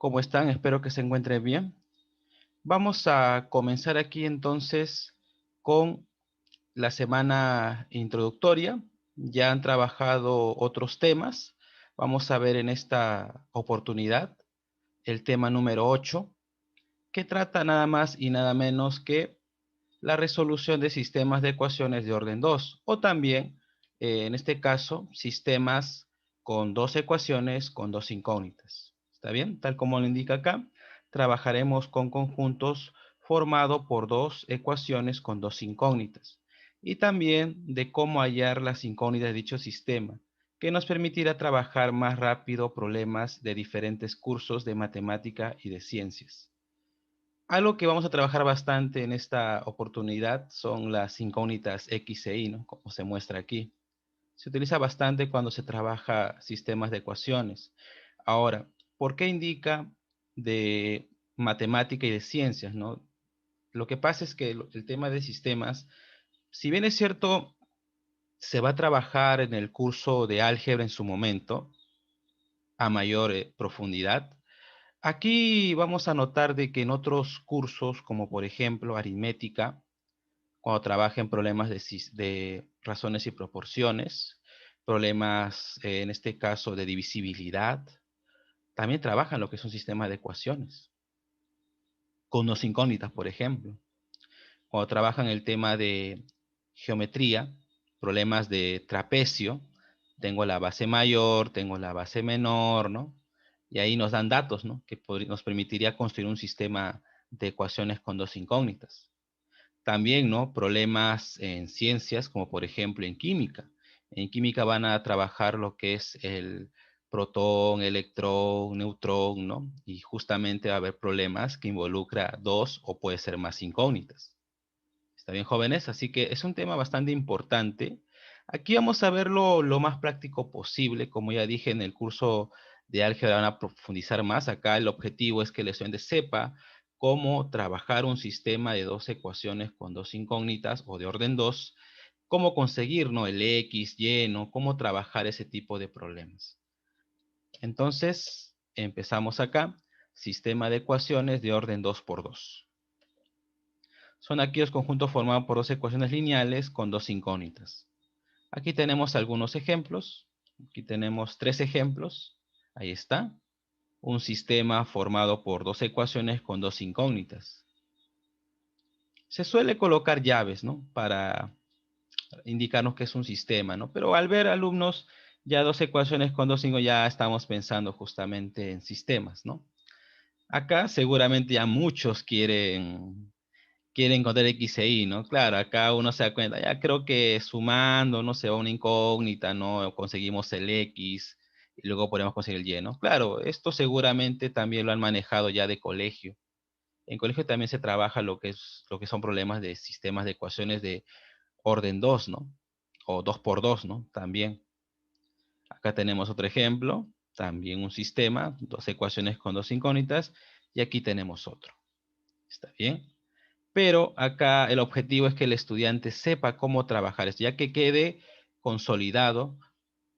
¿Cómo están? Espero que se encuentren bien. Vamos a comenzar aquí entonces con la semana introductoria. Ya han trabajado otros temas. Vamos a ver en esta oportunidad el tema número 8, que trata nada más y nada menos que la resolución de sistemas de ecuaciones de orden 2, o también, en este caso, sistemas con dos ecuaciones con dos incógnitas. ¿Está bien? Tal como lo indica acá, trabajaremos con conjuntos formados por dos ecuaciones con dos incógnitas, y también de cómo hallar las incógnitas de dicho sistema, que nos permitirá trabajar más rápido problemas de diferentes cursos de matemática y de ciencias. Algo que vamos a trabajar bastante en esta oportunidad son las incógnitas X e Y, ¿no? Como se muestra aquí. Se utiliza bastante cuando se trabaja sistemas de ecuaciones. Ahora, ¿por qué indica de matemática y de ciencias, ¿no? Lo que pasa es que el tema de sistemas, si bien es cierto, se va a trabajar en el curso de álgebra en su momento, a mayor profundidad. Aquí vamos a notar de que en otros cursos, como por ejemplo aritmética, cuando trabajen problemas de razones y proporciones, problemas, en este caso, de divisibilidad, también trabajan lo que es un sistema de ecuaciones, con dos incógnitas, por ejemplo. Cuando trabajan el tema de geometría, problemas de trapecio, tengo la base mayor, tengo la base menor, ¿no? Y ahí nos dan datos, ¿no? Que nos permitiría construir un sistema de ecuaciones con dos incógnitas. También, ¿no? Problemas en ciencias, como por ejemplo en química. En química van a trabajar lo que es el protón, electrón, neutrón, ¿no? Y justamente va a haber problemas que involucra dos o puede ser más incógnitas. ¿Está bien, jóvenes? Así que es un tema bastante importante. Aquí vamos a verlo lo más práctico posible. Como ya dije en el curso de álgebra van a profundizar más. Acá el objetivo es que el estudiante sepa cómo trabajar un sistema de dos ecuaciones con dos incógnitas o de orden 2, cómo conseguir, ¿no? El X, Y, ¿no? Cómo trabajar ese tipo de problemas. Entonces, empezamos acá. Sistema de ecuaciones de orden 2 por 2. Son aquellos conjuntos formados por dos ecuaciones lineales con dos incógnitas. Aquí tenemos algunos ejemplos. Aquí tenemos tres ejemplos. Ahí está. Un sistema formado por dos ecuaciones con dos incógnitas. Se suele colocar llaves, ¿no? Para indicarnos que es un sistema, ¿no? Pero al ver alumnos ya dos ecuaciones con dos incógnitas, ya estamos pensando justamente en sistemas, ¿no? Acá seguramente ya muchos quieren encontrar X e Y, ¿no? Claro, acá uno se da cuenta, ya creo que sumando, no sé, una incógnita, ¿no? Conseguimos el X y luego podemos conseguir el Y, ¿no? Claro, esto seguramente también lo han manejado ya de colegio. En colegio también se trabaja lo que son problemas de sistemas de ecuaciones de orden 2, ¿no? O 2 por 2, ¿no? También. Acá tenemos otro ejemplo, también un sistema, dos ecuaciones con dos incógnitas, y aquí tenemos otro. ¿Está bien? Pero acá el objetivo es que el estudiante sepa cómo trabajar esto, ya que quede consolidado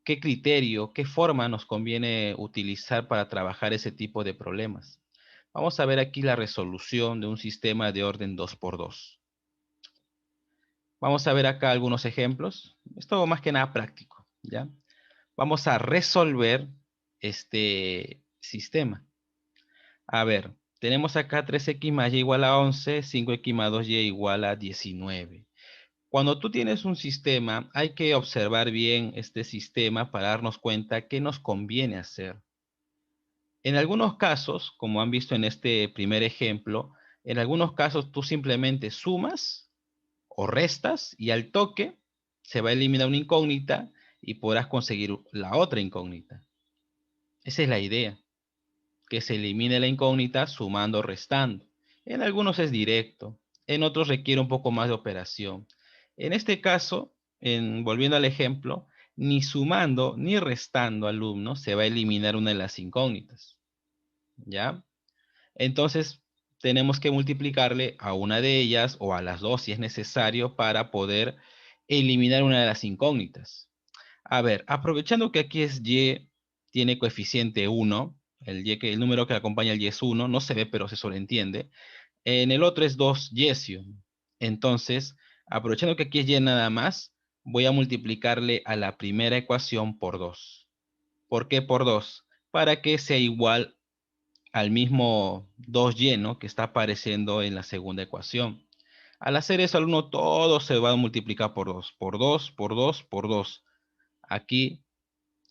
qué criterio, qué forma nos conviene utilizar para trabajar ese tipo de problemas. Vamos a ver aquí la resolución de un sistema de orden 2 por 2. Vamos a ver acá algunos ejemplos. Esto más que nada práctico, ¿ya? Vamos a resolver este sistema. A ver, tenemos acá 3x más y igual a 11, 5x más 2y igual a 19. Cuando tú tienes un sistema, hay que observar bien este sistema para darnos cuenta qué nos conviene hacer. En algunos casos, como han visto en este primer ejemplo, en algunos casos tú simplemente sumas o restas y al toque se va a eliminar una incógnita y podrás conseguir la otra incógnita. Esa es la idea, que se elimine la incógnita sumando o restando. En algunos es directo, en otros requiere un poco más de operación. En este caso, volviendo al ejemplo, ni sumando ni restando alumnos se va a eliminar una de las incógnitas. ¿Ya? Entonces, tenemos que multiplicarle a una de ellas o a las dos si es necesario para poder eliminar una de las incógnitas. A ver, aprovechando que aquí es y, tiene coeficiente 1, el número que acompaña el y es 1, no se ve, pero se sobreentiende. En el otro es 2y. Entonces, aprovechando que aquí es y nada más, voy a multiplicarle a la primera ecuación por 2. ¿Por qué por 2? Para que sea igual al mismo 2y, ¿no?, que está apareciendo en la segunda ecuación. Al hacer eso, alumno, todo se va a multiplicar por 2, por 2, por 2, por 2. Aquí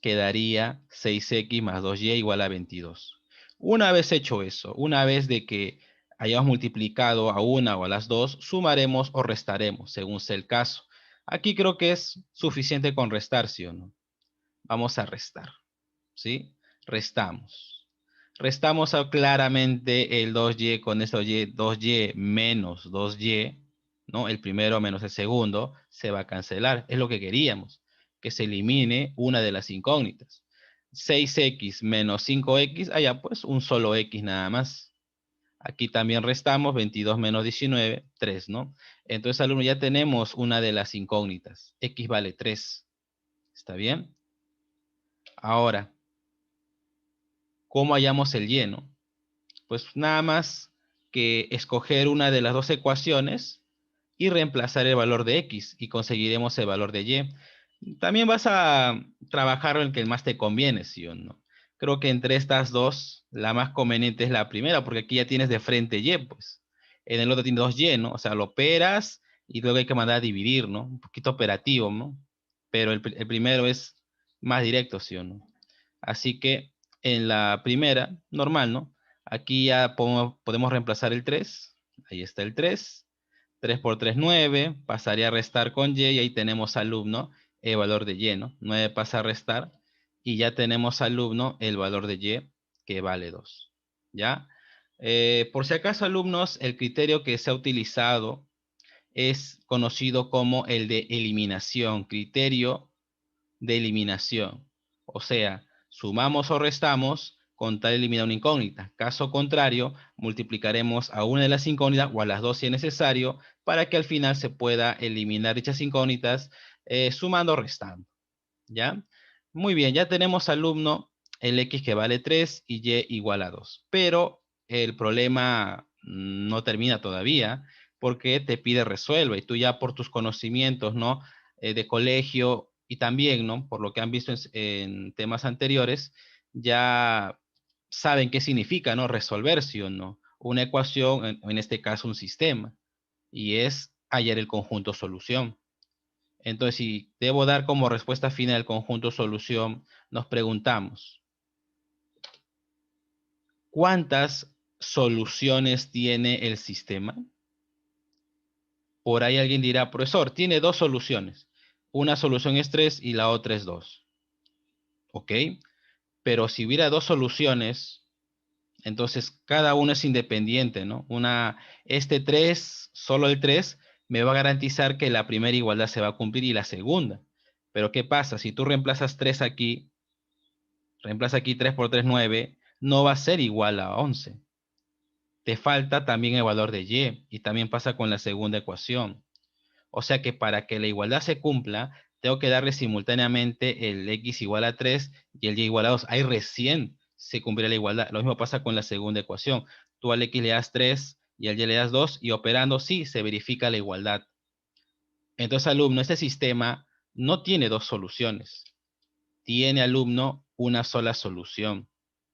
quedaría 6x más 2y igual a 22. Una vez hecho eso, una vez de que hayamos multiplicado a una o a las dos, sumaremos o restaremos, según sea el caso. Aquí creo que es suficiente con restar, ¿sí o no? Vamos a restar, ¿sí? Restamos. Restamos claramente el 2y con esto y, 2y menos 2y, ¿no? El primero menos el segundo se va a cancelar. Es lo que queríamos, que se elimine una de las incógnitas. 6x menos 5x, allá pues un solo x nada más. Aquí también restamos 22 menos 19, 3, ¿no? Entonces, alumno, ya tenemos una de las incógnitas. X vale 3. ¿Está bien? Ahora, ¿cómo hallamos el y, no? Pues nada más que escoger una de las dos ecuaciones y reemplazar el valor de x y conseguiremos el valor de y. También vas a trabajar el que más te conviene, ¿sí o no? Creo que entre estas dos, la más conveniente es la primera, porque aquí ya tienes de frente y, pues. En el otro tienes 2y, ¿no? O sea, lo operas y luego hay que mandar a dividir, ¿no? Un poquito operativo, ¿no? Pero el primero es más directo, ¿sí o no? Así que en la primera, normal, ¿no? Aquí ya podemos reemplazar el 3. Ahí está el 3. 3 por 3, 9. Pasaría a restar con y ahí tenemos alumno el valor de y, ¿no? 9 pasa a restar y ya tenemos alumno el valor de y que vale 2. ¿Ya? Por si acaso, alumnos, el criterio que se ha utilizado es conocido como el de eliminación, criterio de eliminación. O sea, sumamos o restamos con tal de eliminar una incógnita. Caso contrario, multiplicaremos a una de las incógnitas o a las dos si es necesario para que al final se pueda eliminar dichas incógnitas sumando o restando. ¿Ya? Muy bien, ya tenemos alumno el x que vale 3 y y igual a 2. Pero el problema no termina todavía porque te pide resuelva y tú ya por tus conocimientos, ¿no? De colegio y también, ¿no? Por lo que han visto en temas anteriores, ya saben qué significa, ¿no? Resolver, sí o no. Una ecuación, en este caso un sistema, y es hallar el conjunto solución. Entonces, si debo dar como respuesta final el conjunto solución, nos preguntamos, ¿cuántas soluciones tiene el sistema? Por ahí alguien dirá, profesor, tiene dos soluciones. Una solución es 3 y la otra es 2. ¿Ok? Pero si hubiera dos soluciones, entonces cada una es independiente, ¿no? Este 3, solo el 3, me va a garantizar que la primera igualdad se va a cumplir y la segunda. Pero ¿qué pasa? Si tú reemplazas 3 aquí, reemplaza aquí 3 por 3, 9, no va a ser igual a 11. Te falta también el valor de y también pasa con la segunda ecuación. O sea que para que la igualdad se cumpla, tengo que darle simultáneamente el x igual a 3 y el y igual a 2. Ahí recién se cumplirá la igualdad. Lo mismo pasa con la segunda ecuación. Tú al x le das 3 y al y le das 2 y operando sí se verifica la igualdad. Entonces, alumno, este sistema no tiene dos soluciones. Tiene, alumno, una sola solución.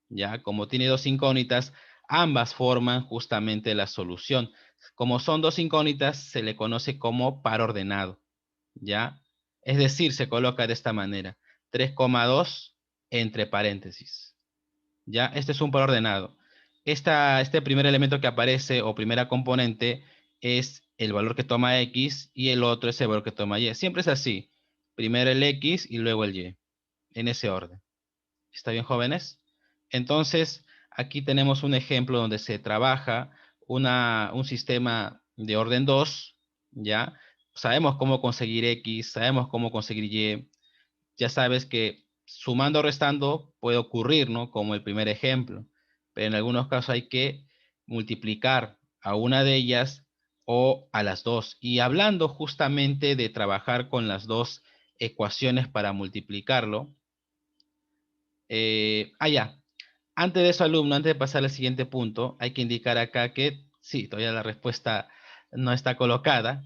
¿Ya? Como tiene dos incógnitas, ambas forman justamente la solución. Como son dos incógnitas, se le conoce como par ordenado. ¿Ya? Es decir, se coloca de esta manera. 3,2 entre paréntesis. ¿Ya? Este es un par ordenado. Este primer elemento que aparece o primera componente es el valor que toma X y el otro es el valor que toma Y. Siempre es así. Primero el X y luego el Y. En ese orden. ¿Está bien, jóvenes? Entonces, aquí tenemos un ejemplo donde se trabaja un sistema de orden 2, ¿ya? Sabemos cómo conseguir X, sabemos cómo conseguir Y. Ya sabes que sumando o restando puede ocurrir, ¿no? Como el primer ejemplo. Pero en algunos casos hay que multiplicar a una de ellas o a las dos. Y hablando justamente de trabajar con las dos ecuaciones para multiplicarlo, ya. Antes de eso, alumno, antes de pasar al siguiente punto, hay que indicar acá que sí, todavía la respuesta no está colocada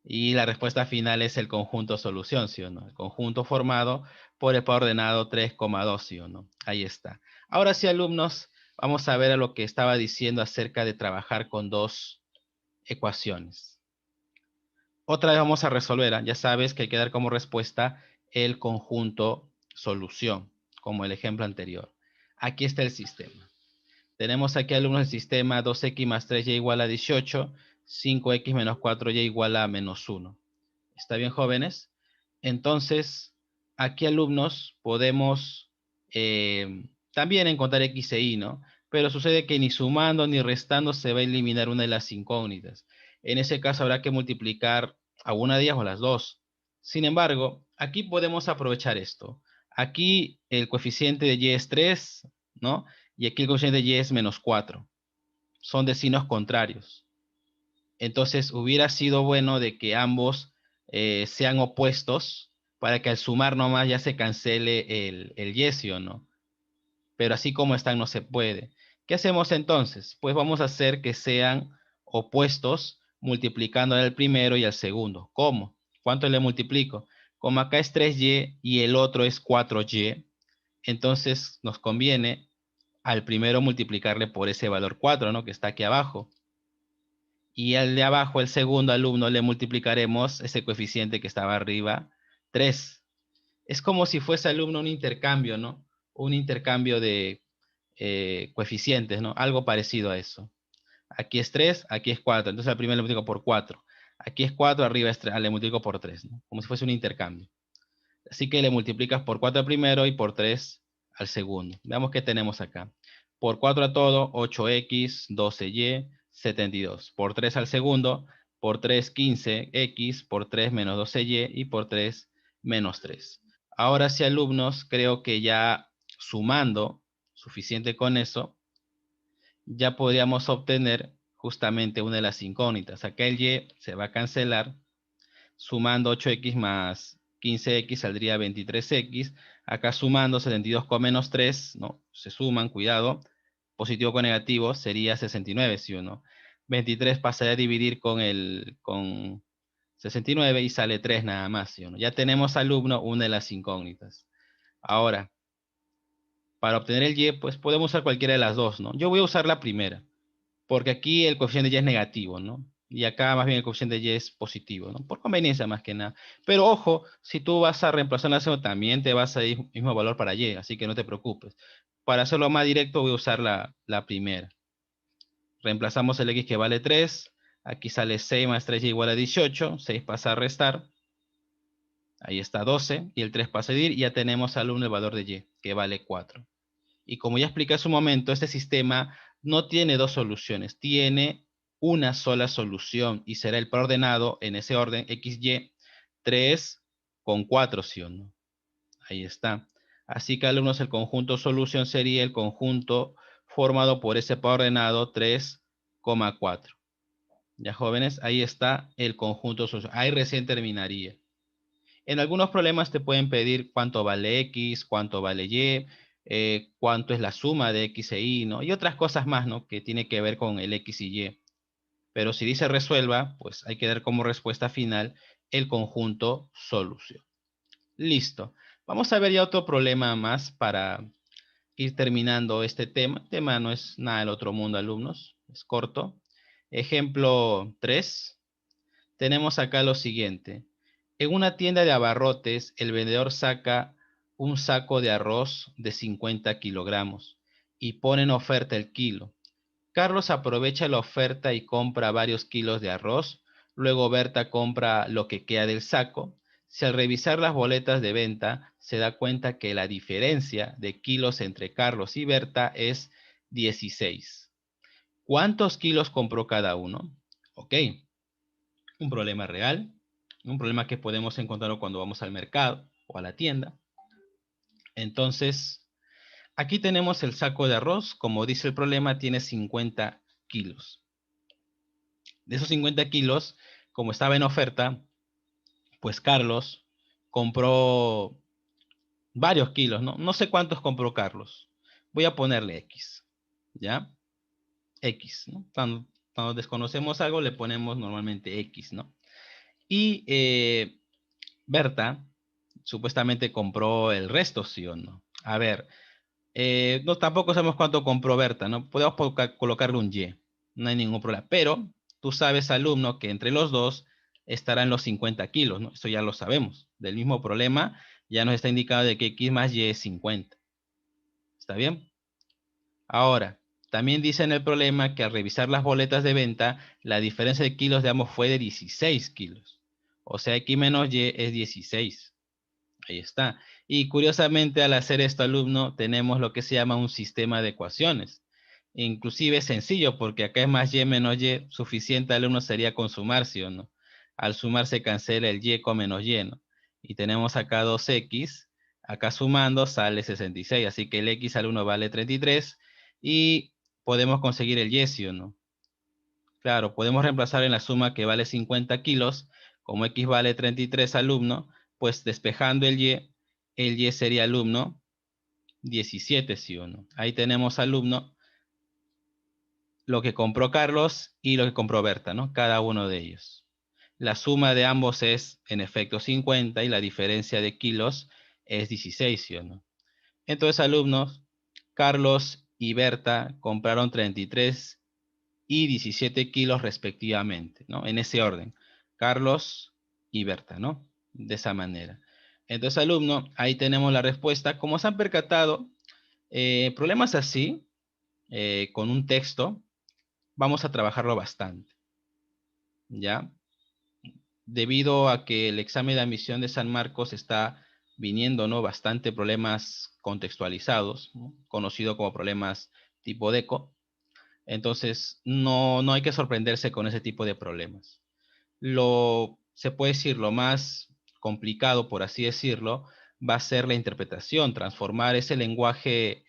y la respuesta final es el conjunto solución, ¿sí o no? El conjunto formado por el par ordenado 3,2, ¿sí o no? Ahí está. Ahora sí, alumnos, vamos a ver a lo que estaba diciendo acerca de trabajar con dos ecuaciones. Otra vez vamos a resolver, ¿eh? Ya sabes que hay que dar como respuesta el conjunto solución, como el ejemplo anterior. Aquí está el sistema. Tenemos aquí, alumnos, el sistema 2x más 3y igual a 18, 5x menos 4y igual a menos 1. ¿Está bien, jóvenes? Entonces, aquí, alumnos, podemos también encontrar x e y, ¿no? Pero sucede que ni sumando ni restando se va a eliminar una de las incógnitas. En ese caso habrá que multiplicar a una de ellas o las dos. Sin embargo, aquí podemos aprovechar esto. Aquí el coeficiente de y es 3, ¿no? Y aquí el coeficiente de y es menos 4. Son de signos contrarios. Entonces hubiera sido bueno de que ambos sean opuestos para que al sumar nomás ya se cancele el y, ¿sí o no? Pero así como están no se puede. ¿Qué hacemos entonces? Pues vamos a hacer que sean opuestos multiplicando al primero y al segundo. ¿Cómo? ¿Cuánto le multiplico? Como acá es 3y y el otro es 4y, entonces nos conviene al primero multiplicarle por ese valor 4, ¿no? Que está aquí abajo. Y al de abajo, el segundo alumno, le multiplicaremos ese coeficiente que estaba arriba, 3. Es como si fuese, alumno, un intercambio, ¿no? Un intercambio de coeficientes, ¿no? Algo parecido a eso. Aquí es 3, aquí es 4. Entonces al primero le multiplico por 4. Aquí es 4, arriba es 3, le multiplico por 3, ¿no? Como si fuese un intercambio. Así que le multiplicas por 4 al primero y por 3 al segundo. Veamos qué tenemos acá. Por 4 a todo, 8x, 12y, 72. Por 3 al segundo, por 3, 15x, por 3 menos 12y y por 3 menos 3. Ahora sí, alumnos, creo que ya sumando, suficiente con eso, ya podríamos obtener justamente una de las incógnitas. Acá el y se va a cancelar. Sumando 8x más 15x saldría 23x. Acá sumando 72 con menos 3, ¿no? Se suman, cuidado. Positivo con negativo sería 69, ¿sí o no? 23 pasaría a dividir con 69 y sale 3 nada más, ¿sí o no? Ya tenemos, alumno, una de las incógnitas. Ahora, para obtener el y, pues podemos usar cualquiera de las dos, ¿no? Yo voy a usar la primera, porque aquí el coeficiente y es negativo, ¿no? Y acá más bien el coeficiente y es positivo, ¿no? Por conveniencia más que nada. Pero ojo, si tú vas a reemplazar la segunda, también te vas a ir mismo valor para y, así que no te preocupes. Para hacerlo más directo voy a usar la primera. Reemplazamos el x que vale 3. Aquí sale 6 más 3y igual a 18. 6 pasa a restar. Ahí está 12. Y el 3 pasa a dividir. Y ya tenemos al 1 el valor de y, que vale 4. Y como ya expliqué hace un momento, este sistema no tiene dos soluciones, tiene una sola solución y será el preordenado en ese orden XY 3 con 4, ¿sí o no? Ahí está. Así que, alumnos, el conjunto solución sería el conjunto formado por ese preordenado 3,4. Ya, jóvenes, ahí está el conjunto solución. Ahí recién terminaría. En algunos problemas te pueden pedir cuánto vale X, cuánto vale Y, cuánto es la suma de X e Y, ¿no? Y otras cosas más, ¿no? Que tiene que ver con el X y Y. Pero si dice resuelva, pues hay que dar como respuesta final el conjunto solución. Listo. Vamos a ver ya otro problema más para ir terminando este tema. El tema no es nada del otro mundo, alumnos. Es corto. Ejemplo 3. Tenemos acá lo siguiente. En una tienda de abarrotes, el vendedor saca un saco de arroz de 50 kilogramos y pone en oferta el kilo. Carlos aprovecha la oferta y compra varios kilos de arroz. Luego Berta compra lo que queda del saco. Si al revisar las boletas de venta se da cuenta que la diferencia de kilos entre Carlos y Berta es 16. ¿Cuántos kilos compró cada uno? Ok, un problema real, un problema que podemos encontrar cuando vamos al mercado o a la tienda. Entonces, aquí tenemos el saco de arroz, como dice el problema, tiene 50 kilos. De esos 50 kilos, como estaba en oferta, pues Carlos compró varios kilos, ¿no? No sé cuántos compró Carlos. voy a ponerle X, ¿ya? X, ¿no? Cuando desconocemos algo le ponemos normalmente X, ¿no? Y Berta supuestamente compró el resto, ¿sí o no? A ver, no, tampoco sabemos cuánto compró Berta, ¿no? Podemos colocarle un Y, no hay ningún problema. Pero tú sabes, alumno, que entre los dos estarán los 50 kilos, ¿no? Eso ya lo sabemos. Del mismo problema ya nos está indicado de que X más Y es 50. ¿Está bien? Ahora, también dice en el problema que al revisar las boletas de venta, la diferencia de kilos de ambos fue de 16 kilos. O sea, X menos Y es 16. Ahí está. Y curiosamente, al hacer esto, alumno, tenemos lo que se llama un sistema de ecuaciones. Inclusive es sencillo, porque acá es más Y menos Y, suficiente, alumno, sería con sumar, ¿sí o no? Al sumar se cancela el Y con menos Y, ¿no? Y tenemos acá 2X, acá sumando sale 66, así que el X, alumno, vale 33, y podemos conseguir el Y, ¿sí o no? Claro, podemos reemplazar en la suma que vale 50 kilos, como X vale 33, alumno, pues despejando el Y sería, alumno, 17, ¿sí o no? Ahí tenemos, alumno, lo que compró Carlos y lo que compró Berta, ¿no? Cada uno de ellos. La suma de ambos es, en efecto, 50 y la diferencia de kilos es 16, ¿sí o no? Entonces, alumnos, Carlos y Berta compraron 33 y 17 kilos respectivamente, ¿no? En ese orden. Carlos y Berta, ¿no? De esa manera. Entonces, alumno, ahí tenemos la respuesta. Como se han percatado, problemas así, con un texto, vamos a trabajarlo bastante, ¿ya? Debido a que el examen de admisión de San Marcos está viniendo, ¿no? Bastante problemas contextualizados, ¿no? Conocido como problemas tipo DECO. Entonces, no hay que sorprenderse con ese tipo de problemas. Se puede decir, lo más complicado, por así decirlo, va a ser la interpretación, transformar ese lenguaje,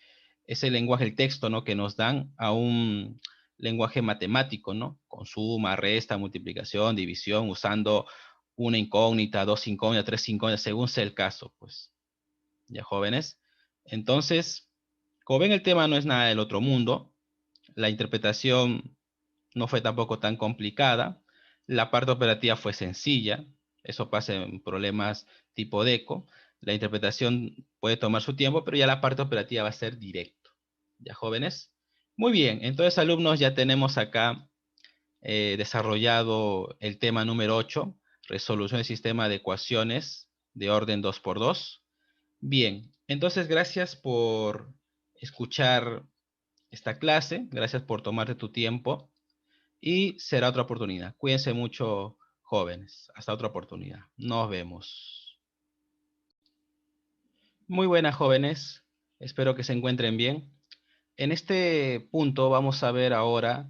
el texto, ¿no? Que nos dan a un lenguaje matemático, ¿no? Con suma, resta, multiplicación, división, usando una incógnita, dos incógnitas, tres incógnitas, según sea el caso, pues. Ya, jóvenes. Entonces, como ven, el tema no es nada del otro mundo. La interpretación no fue tampoco tan complicada. La parte operativa fue sencilla. Eso pasa en problemas tipo DECO. La interpretación puede tomar su tiempo, pero ya la parte operativa va a ser directo. ¿Ya, jóvenes? Muy bien, entonces, alumnos, ya tenemos acá desarrollado el tema número 8, resolución del sistema de ecuaciones de orden 2 por 2. Bien, entonces gracias por escuchar esta clase, gracias por tomarte tu tiempo y será otra oportunidad. Cuídense mucho, jóvenes. Hasta otra oportunidad. Nos vemos. Muy buenas, jóvenes. Espero que se encuentren bien. En este punto vamos a ver ahora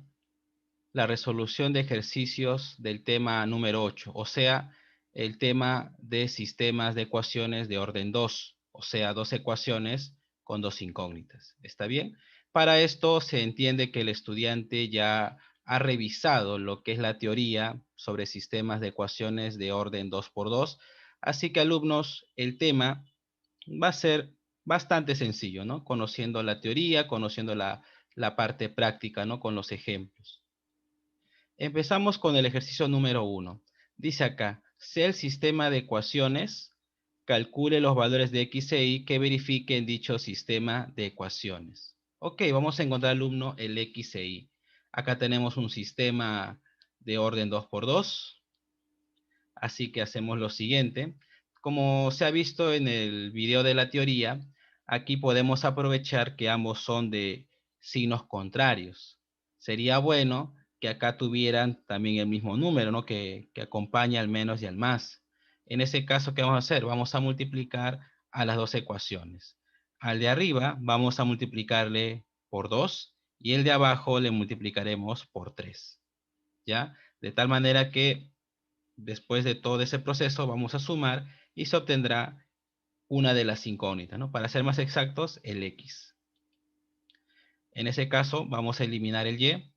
la resolución de ejercicios del tema número 8, o sea, el tema de sistemas de ecuaciones de orden 2, o sea, dos ecuaciones con dos incógnitas. ¿Está bien? Para esto se entiende que el estudiante ya ha revisado lo que es la teoría sobre sistemas de ecuaciones de orden 2 por 2, así que, alumnos, el tema va a ser bastante sencillo, ¿no? Conociendo la teoría, conociendo la parte práctica, ¿no? Con los ejemplos. Empezamos con el ejercicio número 1. Dice acá, sea el sistema de ecuaciones, calcule los valores de x e y que verifiquen dicho sistema de ecuaciones. Ok, vamos a encontrar, alumno, el x e y. Acá tenemos un sistema de orden 2 por 2. Así que hacemos lo siguiente. Como se ha visto en el video de la teoría, aquí podemos aprovechar que ambos son de signos contrarios. Sería bueno que acá tuvieran también el mismo número, ¿no? Que acompañe al menos y al más. En ese caso, ¿qué vamos a hacer? Vamos a multiplicar a las dos ecuaciones. Al de arriba vamos a multiplicarle por 2 y el de abajo le multiplicaremos por 3. ¿Ya? De tal manera que después de todo ese proceso vamos a sumar y se obtendrá una de las incógnitas, ¿no? Para ser más exactos, el x. En ese caso vamos a eliminar el y.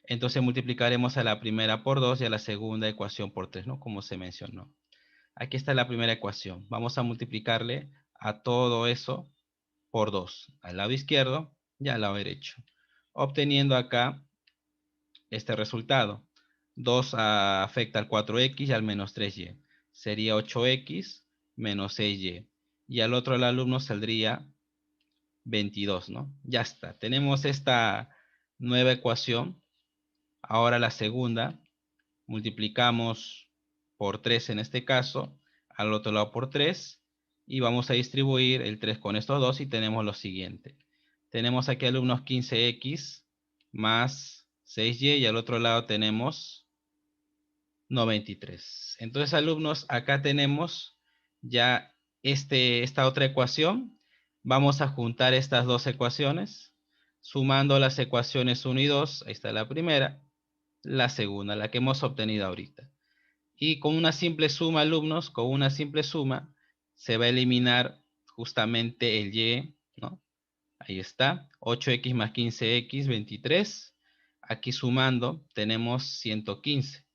Entonces multiplicaremos a la primera por 2 y a la segunda ecuación por 3, ¿no? Como se mencionó. Aquí está la primera ecuación. Vamos a multiplicarle a todo eso por 2 al lado izquierdo y al lado derecho, obteniendo acá este resultado. 2 afecta al 4x y al menos 3y. Sería 8x menos 6y. Y al otro el alumno saldría 22, ¿no? Ya está. Tenemos esta nueva ecuación. Ahora la segunda. Multiplicamos por 3 en este caso. Al otro lado por 3. Y vamos a distribuir el 3 con estos dos y tenemos lo siguiente. Tenemos aquí alumnos 15x más 6y y al otro lado tenemos 93. Entonces, alumnos, acá tenemos ya esta otra ecuación. Vamos a juntar estas dos ecuaciones, sumando las ecuaciones 1 y 2. Ahí está la primera, la segunda, la que hemos obtenido ahorita. Y con una simple suma, alumnos, con una simple suma, se va a eliminar justamente el y, ¿no? Ahí está, 8x más 15x, 23. Aquí sumando tenemos 115.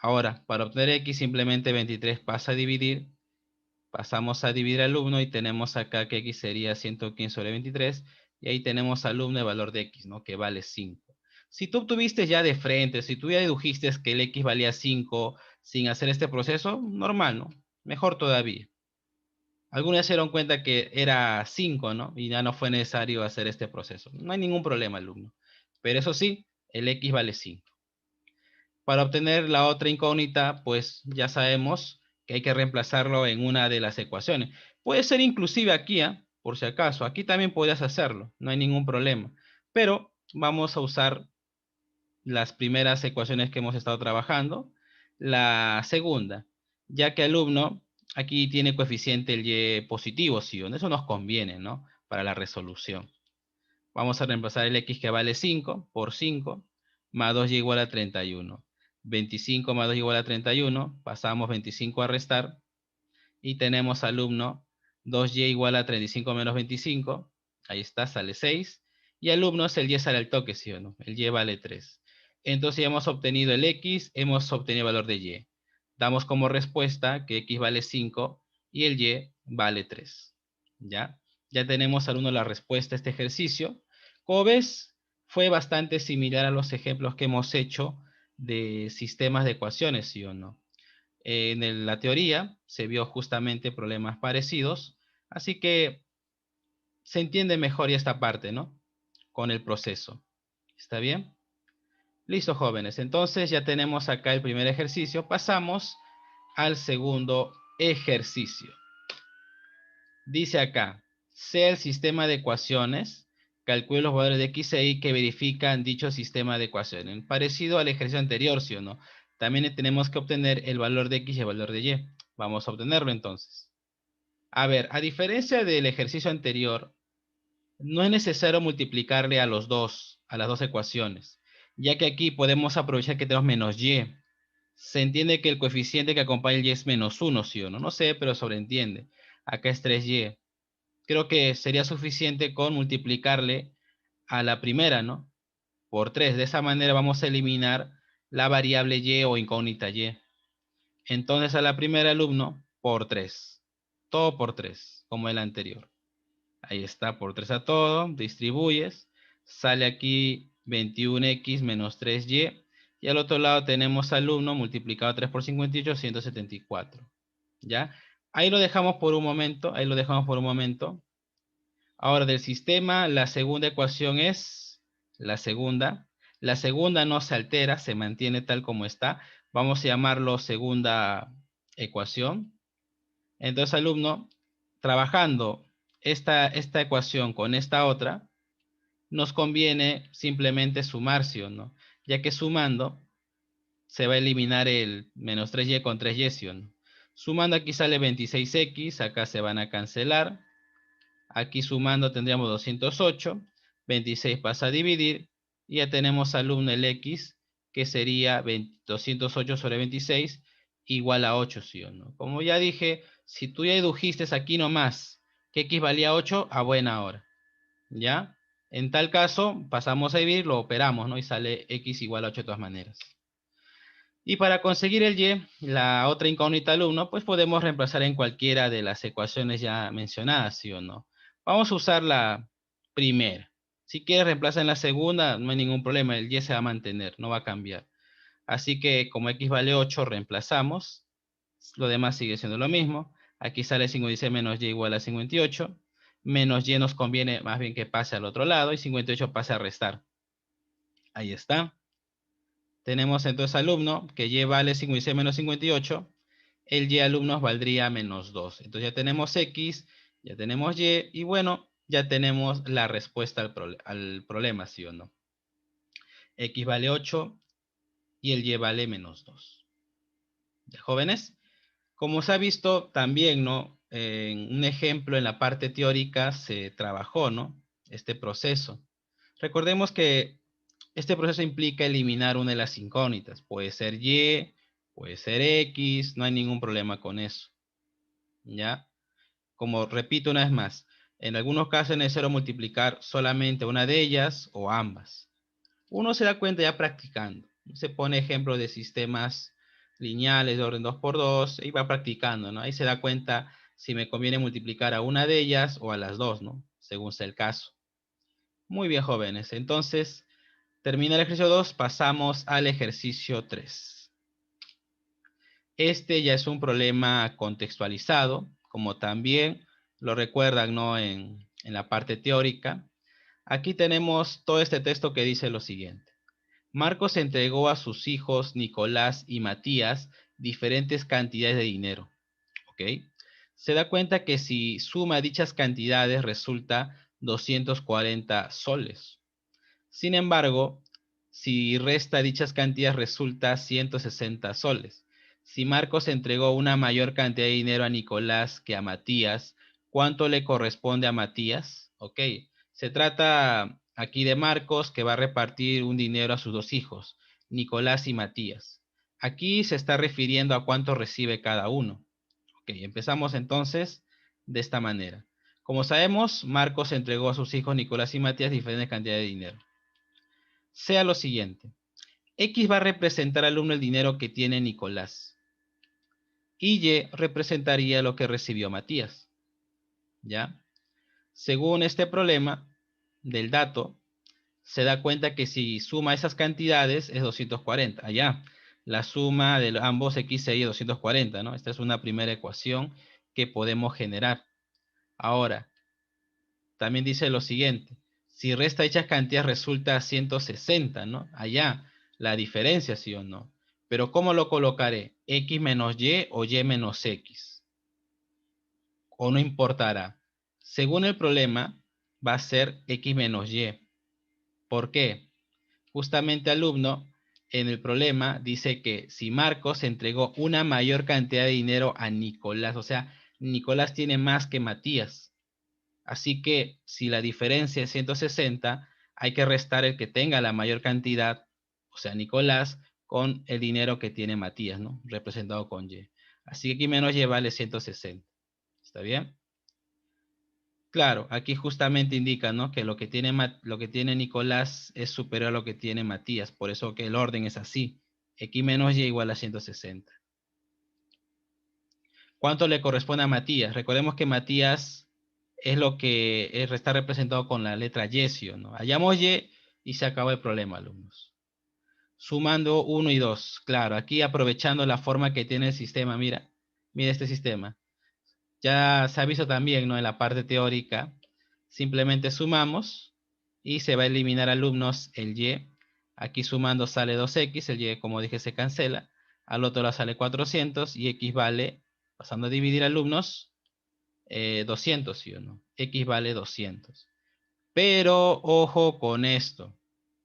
Ahora, para obtener x, simplemente 23 pasa a dividir. Pasamos a dividir alumno y tenemos acá que x sería 115 sobre 23. Y ahí tenemos alumno el valor de x, ¿no? Que vale 5. Si tú obtuviste ya de frente, si tú ya dedujiste que el x valía 5 sin hacer este proceso, normal, ¿no? Mejor todavía. Algunos se dieron cuenta que era 5, ¿no? Y ya no fue necesario hacer este proceso. No hay ningún problema, alumno. Pero eso sí, el x vale 5. Para obtener la otra incógnita, pues ya sabemos que hay que reemplazarlo en una de las ecuaciones. Puede ser inclusive aquí, por si acaso. Aquí también podrías hacerlo, no hay ningún problema. Pero vamos a usar las primeras ecuaciones que hemos estado trabajando. La segunda, ya que alumno aquí tiene coeficiente el y positivo, sí, eso nos conviene, ¿no? Para la resolución. Vamos a reemplazar el x que vale 5 por 5, más 2y igual a 31. 25 más 2 igual a 31, pasamos 25 a restar, y tenemos alumno 2y igual a 35 menos 25, ahí está, sale 6, y alumnos el y sale al toque, ¿sí o no? El y vale 3. Entonces ya hemos obtenido el x, hemos obtenido el valor de y. Damos como respuesta que x vale 5 y el y vale 3. ¿Ya? Ya tenemos, alumno, la respuesta a este ejercicio. Como ves, fue bastante similar a los ejemplos que hemos hecho de sistemas de ecuaciones, ¿sí o no? En la teoría se vio justamente problemas parecidos, así que se entiende mejor ya esta parte, ¿no? Con el proceso. ¿Está bien? Listo, jóvenes. Entonces ya tenemos acá el primer ejercicio. Pasamos al segundo ejercicio. Dice acá, sea el sistema de ecuaciones, calcule los valores de x e y que verifican dicho sistema de ecuaciones. Parecido al ejercicio anterior, ¿sí o no? También tenemos que obtener el valor de x y el valor de y. Vamos a obtenerlo entonces. A ver, a diferencia del ejercicio anterior, no es necesario multiplicarle a las dos ecuaciones, ya que aquí podemos aprovechar que tenemos menos y. Se entiende que el coeficiente que acompaña el y es menos 1, ¿sí o no? No sé, pero sobreentiende. Acá es 3y. Creo que sería suficiente con multiplicarle a la primera, ¿no? Por 3. De esa manera vamos a eliminar la variable y o incógnita y. Entonces a la primera, alumno, por 3. Todo por 3, como el anterior. Ahí está, por 3 a todo, distribuyes. Sale aquí 21x menos 3y. Y al otro lado tenemos alumno multiplicado 3 por 58, 174. ¿Ya? Ahí lo dejamos por un momento, ahí lo dejamos por un momento. Ahora del sistema, la segunda ecuación es la segunda. La segunda no se altera, se mantiene tal como está. Vamos a llamarlo segunda ecuación. Entonces, alumno, trabajando esta ecuación con esta otra, nos conviene simplemente sumar, ¿sí o no? Ya que sumando se va a eliminar el menos 3y con 3y, ¿sí o no? Sumando aquí sale 26x, acá se van a cancelar. Aquí sumando tendríamos 208, 26 pasa a dividir, y ya tenemos alumno el x, que sería 208 sobre 26, igual a 8, ¿sí o no? Como ya dije, si tú ya dedujiste aquí nomás que x valía 8, a buena hora, ¿ya? En tal caso, pasamos a dividir, lo operamos, ¿no? Y sale x igual a 8 de todas maneras. Y para conseguir el y, la otra incógnita, alumno, pues podemos reemplazar en cualquiera de las ecuaciones ya mencionadas, ¿sí o no? Vamos a usar la primera. Si quieres reemplazar en la segunda, no hay ningún problema. El y se va a mantener, no va a cambiar. Así que como x vale 8, reemplazamos. Lo demás sigue siendo lo mismo. Aquí sale 56 menos y igual a 58. Menos y nos conviene más bien que pase al otro lado y 58 pase a restar. Ahí está. Tenemos entonces alumno que y vale 56 menos 58. El y alumnos valdría menos 2. Entonces ya tenemos x, ya tenemos y bueno, ya tenemos la respuesta al problema, ¿sí o no? X vale 8 y el y vale menos 2. ¿De jóvenes? Como se ha visto también, ¿no? En un ejemplo en la parte teórica se trabajó, ¿no? Este proceso. Recordemos que este proceso implica eliminar una de las incógnitas. Puede ser y, puede ser x, no hay ningún problema con eso. ¿Ya? Como repito una vez más, en algunos casos es necesario multiplicar solamente una de ellas o ambas. Uno se da cuenta ya practicando. Se pone ejemplo de sistemas lineales de orden 2 por 2 y va practicando, ¿no? Ahí se da cuenta si me conviene multiplicar a una de ellas o a las dos, ¿no? Según sea el caso. Muy bien, jóvenes. Entonces, termina el ejercicio 2, pasamos al ejercicio 3. Este ya es un problema contextualizado, como también lo recuerdan, ¿no? En la parte teórica. Aquí tenemos todo este texto que dice lo siguiente. Marcos entregó a sus hijos Nicolás y Matías diferentes cantidades de dinero. ¿Ok? Se da cuenta que si suma dichas cantidades resulta 240 soles. Sin embargo, si resta dichas cantidades resulta 160 soles. Si Marcos entregó una mayor cantidad de dinero a Nicolás que a Matías, ¿cuánto le corresponde a Matías? Ok, se trata aquí de Marcos que va a repartir un dinero a sus dos hijos, Nicolás y Matías. Aquí se está refiriendo a cuánto recibe cada uno. Ok, empezamos entonces de esta manera. Como sabemos, Marcos entregó a sus hijos Nicolás y Matías diferentes cantidades de dinero. Sea lo siguiente. X va a representar al alumno el dinero que tiene Nicolás. Y Y representaría lo que recibió Matías. ¿Ya? Según este problema del dato, se da cuenta que si suma esas cantidades es 240. Allá, la suma de ambos X sería 240, ¿no? Esta es una primera ecuación que podemos generar. Ahora, también dice lo siguiente. Si resta dichas cantidades resulta 160, ¿no? Allá, la diferencia, ¿sí o no? Pero ¿cómo lo colocaré? ¿X menos Y o Y menos X? ¿O no importará? Según el problema, va a ser X menos Y. ¿Por qué? Justamente alumno, en el problema dice que si Marcos entregó una mayor cantidad de dinero a Nicolás, o sea, Nicolás tiene más que Matías. Así que si la diferencia es 160, hay que restar el que tenga la mayor cantidad, o sea, Nicolás, con el dinero que tiene Matías, ¿no? Representado con Y. Así que aquí menos Y vale 160. ¿Está bien? Claro, aquí justamente indica, ¿no? Que lo que tiene Nicolás es superior a lo que tiene Matías. Por eso que el orden es así. X menos Y igual a 160. ¿Cuánto le corresponde a Matías? Recordemos que Matías es lo que está representado con la letra Y, ¿sí o no? Hallamos y se acabó el problema, alumnos. Sumando 1 y 2. Claro, aquí aprovechando la forma que tiene el sistema. Mira, mira este sistema. Ya se ha visto también, ¿no? En la parte teórica. Simplemente sumamos y se va a eliminar alumnos el Y. Aquí sumando sale 2X, el Y como dije se cancela. Al otro lado sale 400 y X vale, pasando a dividir alumnos, 200, ¿sí o no? X vale 200. Pero ojo con esto,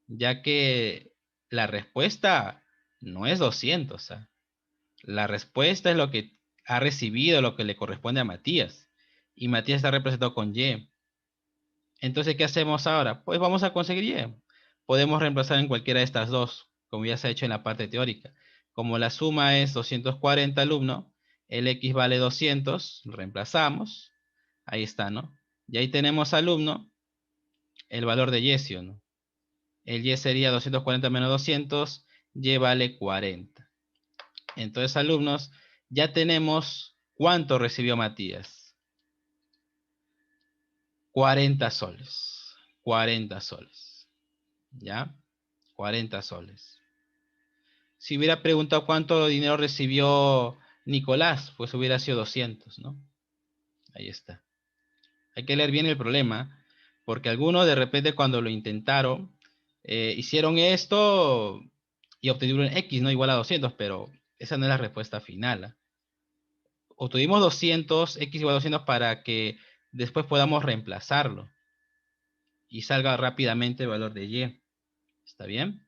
ya que la respuesta no es 200. ¿Ah? La respuesta es lo que ha recibido, lo que le corresponde a Matías. Y Matías está representado con Y. Entonces, ¿qué hacemos ahora? Pues vamos a conseguir Y. Podemos reemplazar en cualquiera de estas dos, como ya se ha hecho en la parte teórica. Como la suma es 240 alumno, el X vale 200, reemplazamos. Ahí está, ¿no? Y ahí tenemos alumno, el valor de Y, ¿sí o no? El Y sería 240 menos 200, Y vale 40. Entonces, alumnos, ya tenemos cuánto recibió Matías. 40 soles. 40 soles. ¿Ya? 40 soles. Si hubiera preguntado cuánto dinero recibió Nicolás, pues hubiera sido 200, ¿no? Ahí está. Hay que leer bien el problema, porque algunos de repente cuando lo intentaron, hicieron esto y obtuvieron X, ¿no? Igual a 200, pero esa no es la respuesta final. ¿Ah? Obtuvimos 200, X igual a 200 para que después podamos reemplazarlo y salga rápidamente el valor de Y. ¿Está bien?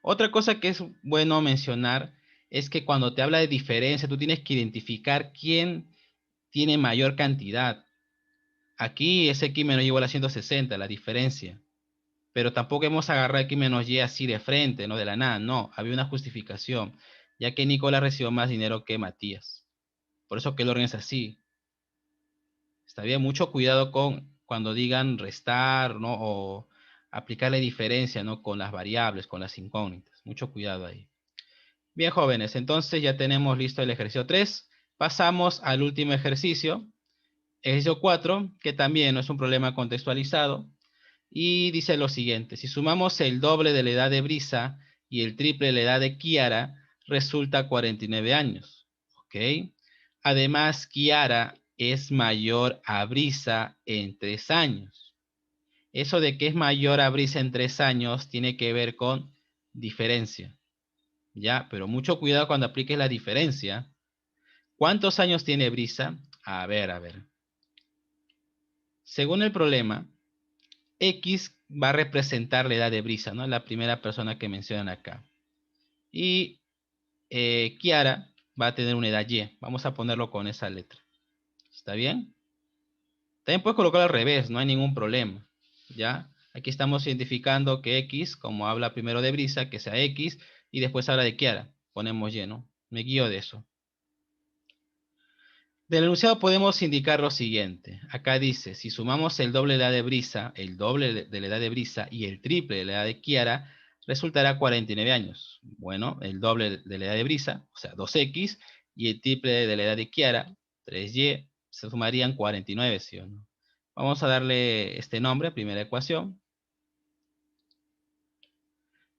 Otra cosa que es bueno mencionar es que cuando te habla de diferencia, tú tienes que identificar quién tiene mayor cantidad. Aquí es X menos Y igual a 160, la diferencia. Pero tampoco hemos agarrado X menos Y así de frente, no de la nada, no. Había una justificación, ya que Nicolás recibió más dinero que Matías. Por eso que el orden es así. Está bien, mucho cuidado con cuando digan restar, ¿no? O aplicarle diferencia, ¿no? Con las variables, con las incógnitas. Mucho cuidado ahí. Bien, jóvenes, entonces ya tenemos listo el ejercicio 3. Pasamos al último ejercicio, ejercicio 4, que también no es un problema contextualizado. Y dice lo siguiente, si sumamos el doble de la edad de Brisa y el triple de la edad de Kiara, resulta 49 años. ¿Ok? Además, Kiara es mayor a Brisa en 3 años. Eso de que es mayor a Brisa en 3 años tiene que ver con diferencia. ¿Ya? Pero mucho cuidado cuando apliques la diferencia. ¿Cuántos años tiene Brisa? A ver, a ver. Según el problema, X va a representar la edad de Brisa, ¿no? La primera persona que mencionan acá. Y Kiara va a tener una edad Y. Vamos a ponerlo con esa letra. ¿Está bien? También puedes colocarlo al revés, no hay ningún problema. ¿Ya? Aquí estamos identificando que X, como habla primero de Brisa, que sea X, y después habla de Kiara. Ponemos Y, ¿no? Me guío de eso. Del enunciado podemos indicar lo siguiente. Acá dice, si sumamos el doble de la edad de Brisa, el doble de la edad de Brisa y el triple de la edad de Kiara, resultará 49 años. Bueno, el doble de la edad de Brisa, o sea, 2X, y el triple de la edad de Kiara, 3Y, se sumarían 49, ¿sí o no? Vamos a darle este nombre, primera ecuación.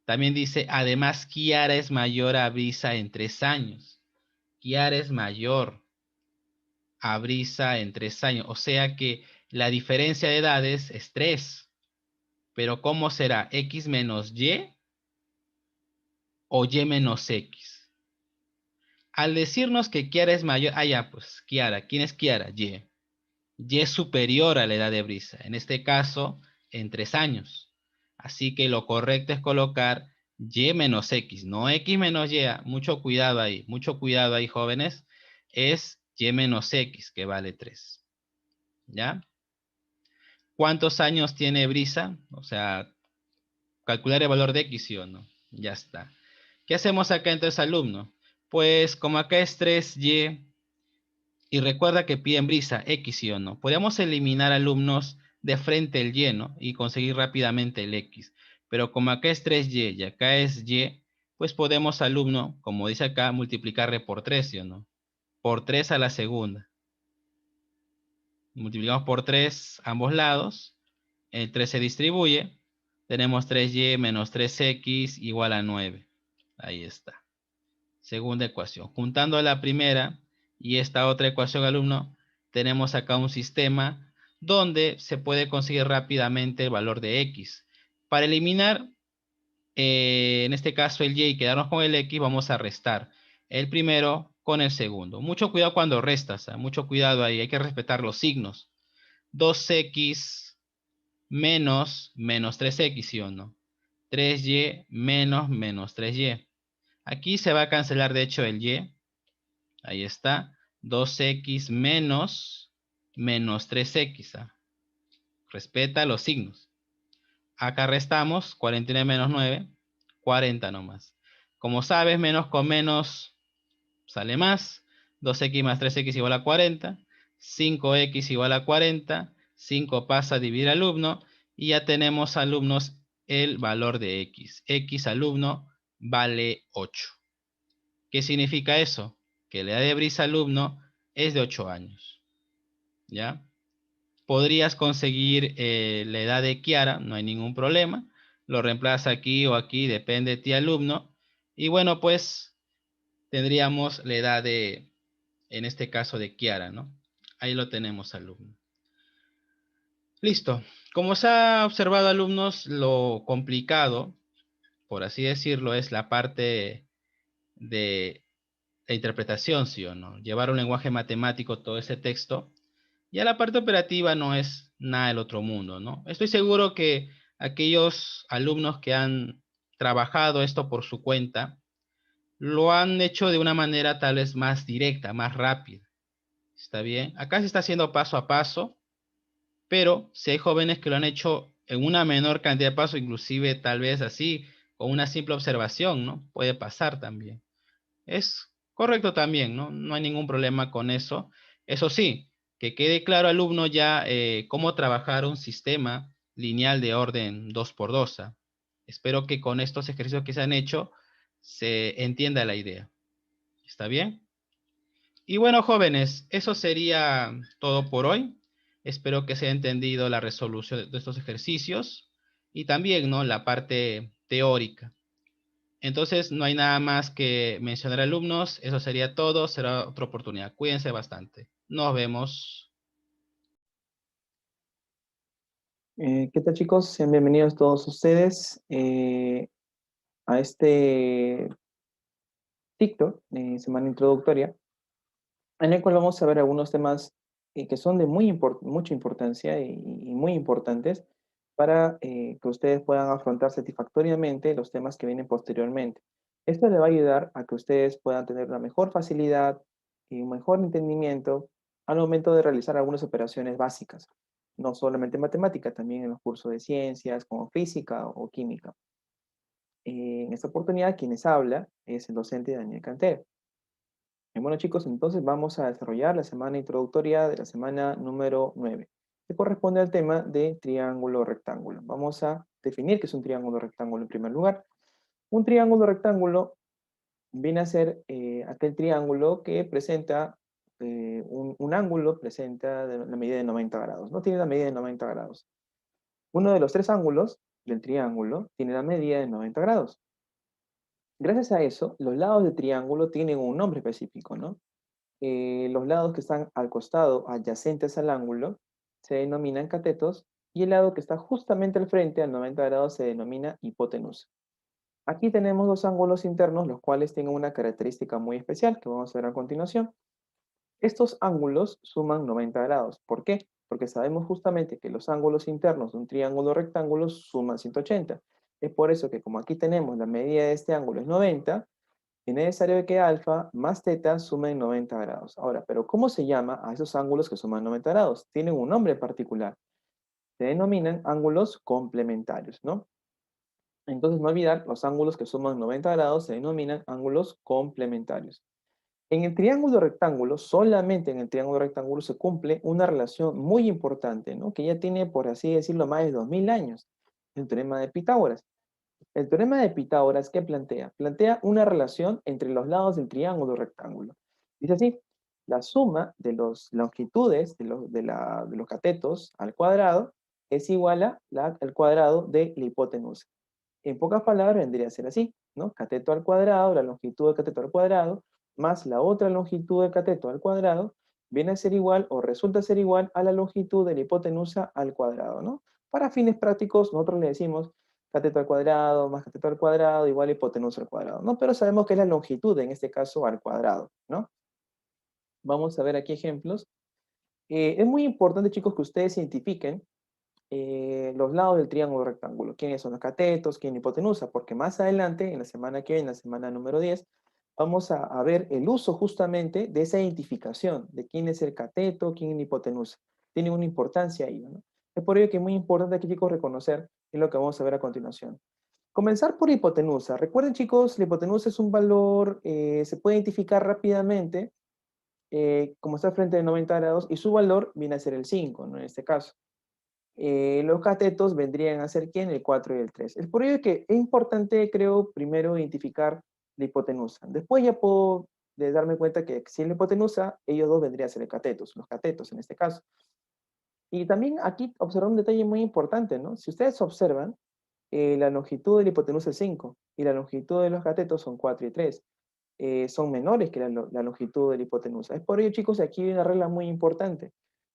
También dice, además, Kiara es mayor a Brisa en 3 años. Kiara es mayor a Brisa en 3 años. O sea que la diferencia de edades es 3. Pero ¿cómo será? ¿X menos Y o Y menos X? Al decirnos que Kiara es mayor, ya, pues Kiara, ¿quién es Kiara? Y. Y es superior a la edad de Brisa, en este caso, en 3 años. Así que lo correcto es colocar Y menos X, no X menos Y. Mucho cuidado ahí, jóvenes. Es Y menos X, que vale 3. ¿Ya? ¿Cuántos años tiene Brisa? O sea, calcular el valor de X, ¿sí o no? Ya está. ¿Qué hacemos acá entonces, alumno? Pues como acá es 3Y, y recuerda que piden Brisa, X, ¿sí o no? Podríamos eliminar alumnos de frente el Y, ¿no? Y conseguir rápidamente el X. Pero como acá es 3Y y acá es Y, pues podemos, alumno, como dice acá, multiplicarle por 3, ¿sí o no? Por 3 a la segunda. Multiplicamos por 3 ambos lados. El 3 se distribuye. Tenemos 3y menos 3x igual a 9. Ahí está. Segunda ecuación. Juntando la primera y esta otra ecuación, alumno, tenemos acá un sistema donde se puede conseguir rápidamente el valor de x. Para eliminar, en este caso el y y quedarnos con el x, vamos a restar el primero con el segundo. Mucho cuidado cuando restas, ¿eh? Mucho cuidado ahí, hay que respetar los signos. 2x menos 3x, ¿sí o no? 3y menos 3y. Aquí se va a cancelar, de hecho, el y. Ahí está. 2x menos 3x. ¿Ah? Respeta los signos. Acá restamos 49 menos 9, 40 nomás. Como sabes, menos con menos sale más. 2x más 3x igual a 40. 5x igual a 40. 5 pasa a dividir alumno. Y ya tenemos, alumnos, el valor de x. X, alumno, vale 8. ¿Qué significa eso? Que la edad de Brisa, alumno, es de 8 años. ¿Ya? podrías conseguir la edad de Kiara, no hay ningún problema. Lo reemplaza aquí o aquí, depende de ti, alumno. Y bueno, pues tendríamos la edad de, en este caso, de Kiara, ¿no? Ahí lo tenemos, alumno. Listo. Como se ha observado, alumnos, lo complicado, por así decirlo, es la parte de la interpretación, ¿sí o no? Llevar un lenguaje matemático todo ese texto. Ya la parte operativa no es nada del otro mundo, ¿no? Estoy seguro que aquellos alumnos que han trabajado esto por su cuenta, lo han hecho de una manera tal vez más directa, más rápida. ¿Está bien? Acá se está haciendo paso a paso, pero si hay jóvenes que lo han hecho en una menor cantidad de pasos, inclusive tal vez así, con una simple observación, ¿no? Puede pasar también. Es correcto también, ¿no? No hay ningún problema con eso. Eso sí, que quede claro, alumno, ya cómo trabajar un sistema lineal de orden 2 por 2. ¿Ah? Espero que con estos ejercicios que se han hecho se entienda la idea. ¿Está bien? Y bueno, jóvenes, eso sería todo por hoy. Espero que se haya entendido la resolución de estos ejercicios y también, ¿no? La parte teórica. Entonces, no hay nada más que mencionar, alumnos. Eso sería todo. Será otra oportunidad. Cuídense bastante. Nos vemos. ¿Qué tal, chicos? Sean bienvenidos todos ustedes a este TikTok, semana introductoria, en el cual vamos a ver algunos temas que son de mucha importancia y muy importantes para que ustedes puedan afrontar satisfactoriamente los temas que vienen posteriormente. Esto le va a ayudar a que ustedes puedan tener una mejor facilidad y un mejor entendimiento al momento de realizar algunas operaciones básicas, no solamente matemática, también en los cursos de ciencias como física o química. En esta oportunidad, quienes habla es el docente Daniel Cantero. Bueno, chicos, entonces vamos a desarrollar la semana introductoria de la semana número 9, que corresponde al tema de triángulo rectángulo. Vamos a definir qué es un triángulo rectángulo en primer lugar. Un triángulo rectángulo viene a ser aquel triángulo que presenta un ángulo, presenta la medida de 90 grados. No tiene la medida de 90 grados. Uno de los tres ángulos del triángulo tiene la medida de 90 grados. Gracias a eso, los lados del triángulo tienen un nombre específico, ¿no? Los lados que están al costado, adyacentes al ángulo, se denominan catetos, y el lado que está justamente al frente, al 90 grados, se denomina hipotenusa. Aquí tenemos dos ángulos internos, los cuales tienen una característica muy especial, que vamos a ver a continuación. Estos ángulos suman 90 grados. ¿Por qué? Porque sabemos justamente que los ángulos internos de un triángulo rectángulo suman 180. Es por eso que como aquí tenemos la medida de este ángulo es 90, es necesario que alfa más teta sumen 90 grados. Ahora, ¿pero cómo se llama a esos ángulos que suman 90 grados? Tienen un nombre particular. Se denominan ángulos complementarios, ¿no? Entonces, no olvidar, los ángulos que suman 90 grados se denominan ángulos complementarios. En el triángulo rectángulo, solamente en el triángulo rectángulo se cumple una relación muy importante, ¿no? Que ya tiene, por así decirlo, más de 2000 años. El teorema de Pitágoras. El teorema de Pitágoras, ¿qué plantea? Plantea una relación entre los lados del triángulo rectángulo. Dice así, la suma de las longitudes de los catetos al cuadrado es igual al cuadrado de la hipotenusa. En pocas palabras vendría a ser así, ¿no? Cateto al cuadrado, la longitud del cateto al cuadrado, más la otra longitud del cateto al cuadrado, viene a ser igual o resulta ser igual a la longitud de la hipotenusa al cuadrado, ¿no? Para fines prácticos, nosotros le decimos cateto al cuadrado más cateto al cuadrado igual a hipotenusa al cuadrado, ¿no? Pero sabemos que es la longitud, en este caso, al cuadrado, ¿no? Vamos a ver aquí ejemplos. Es muy importante, chicos, que ustedes identifiquen los lados del triángulo rectángulo. ¿Quiénes son los catetos? ¿Quién es la hipotenusa? Porque más adelante, en la semana que viene, en la semana número 10, vamos a ver el uso justamente de esa identificación de quién es el cateto, quién es la hipotenusa. Tiene una importancia ahí, ¿no? Es por ello que es muy importante aquí, chicos, reconocer es lo que vamos a ver a continuación. Comenzar por hipotenusa. Recuerden, chicos, la hipotenusa es un valor, se puede identificar rápidamente, como está al frente de 90 grados, y su valor viene a ser el 5, ¿no? En este caso. Los catetos vendrían a ser ¿quién? El 4 y el 3. Es por ello que es importante, creo, primero identificar la hipotenusa. Después ya puedo darme cuenta que si es la hipotenusa, ellos dos vendrían a ser los catetos en este caso. Y también aquí observar un detalle muy importante, ¿no? Si ustedes observan, la longitud de la hipotenusa es 5 y la longitud de los catetos son 4 y 3. Son menores que la longitud de la hipotenusa. Es por ello, chicos, aquí hay una regla muy importante.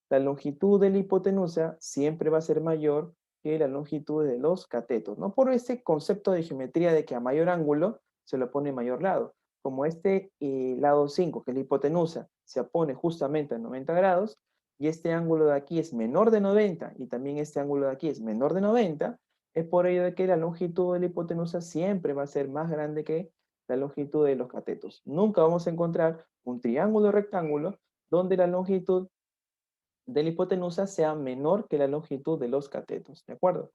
La longitud de la hipotenusa siempre va a ser mayor que la longitud de los catetos, ¿no? Por ese concepto de geometría de que a mayor ángulo se lo pone mayor lado. Como este lado 5, que es la hipotenusa, se opone justamente a 90 grados, y este ángulo de aquí es menor de 90, y también este ángulo de aquí es menor de 90, es por ello de que la longitud de la hipotenusa siempre va a ser más grande que la longitud de los catetos. Nunca vamos a encontrar un triángulo rectángulo donde la longitud de la hipotenusa sea menor que la longitud de los catetos, ¿de acuerdo?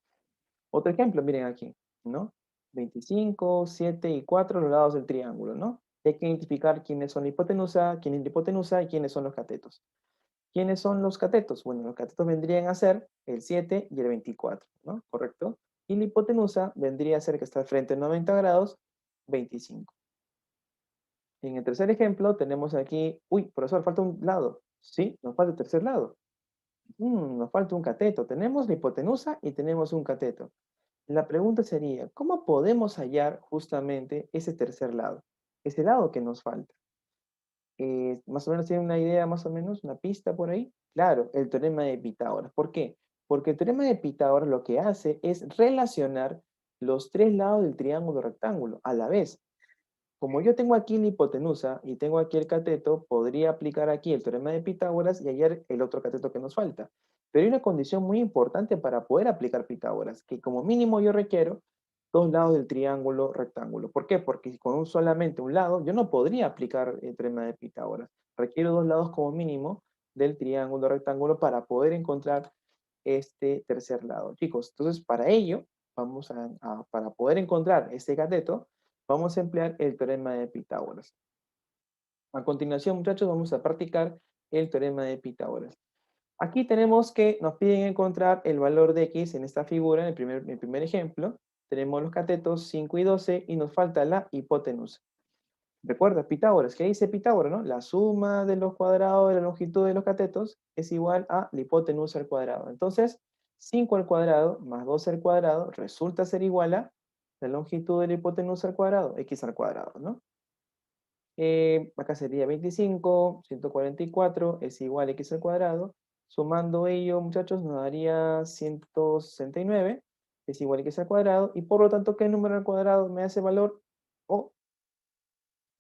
Otro ejemplo, miren aquí, ¿no? 25, 7 y 4 los lados del triángulo, ¿no? Hay que identificar quiénes son la hipotenusa, quién es la hipotenusa y quiénes son los catetos. ¿Quiénes son los catetos? Bueno, los catetos vendrían a ser el 7 y el 24, ¿no? ¿Correcto? Y la hipotenusa vendría a ser que está al frente de 90 grados, 25. En el tercer ejemplo tenemos aquí, uy, profesor, falta un lado. Sí, nos falta el tercer lado. Nos falta un cateto. Tenemos la hipotenusa y tenemos un cateto. La pregunta sería, ¿cómo podemos hallar justamente ese tercer lado? Ese lado que nos falta. Más o menos tiene una idea, más o menos, una pista por ahí. Claro, el teorema de Pitágoras. ¿Por qué? Porque el teorema de Pitágoras lo que hace es relacionar los tres lados del triángulo rectángulo a la vez. Como yo tengo aquí la hipotenusa y tengo aquí el cateto, podría aplicar aquí el teorema de Pitágoras y hallar el otro cateto que nos falta. Pero hay una condición muy importante para poder aplicar Pitágoras, que como mínimo yo requiero dos lados del triángulo rectángulo. ¿Por qué? Porque con solamente un lado yo no podría aplicar el teorema de Pitágoras. Requiero dos lados como mínimo del triángulo rectángulo para poder encontrar este tercer lado. Chicos, entonces para ello, para poder encontrar este cateto, vamos a emplear el teorema de Pitágoras. A continuación, muchachos, vamos a practicar el teorema de Pitágoras. Aquí tenemos que nos piden encontrar el valor de x en esta figura, en el primer ejemplo. Tenemos los catetos 5 y 12 y nos falta la hipotenusa. Recuerda, Pitágoras, ¿qué dice Pitágoras, no? La suma de los cuadrados de la longitud de los catetos es igual a la hipotenusa al cuadrado. Entonces, 5 al cuadrado más 12 al cuadrado resulta ser igual a la longitud de la hipotenusa al cuadrado, x al cuadrado, ¿no? Acá sería 25, 144 es igual a x al cuadrado. Sumando ello, muchachos, nos daría 169, es igual a x al cuadrado. Y por lo tanto, ¿qué número al cuadrado me hace valor? O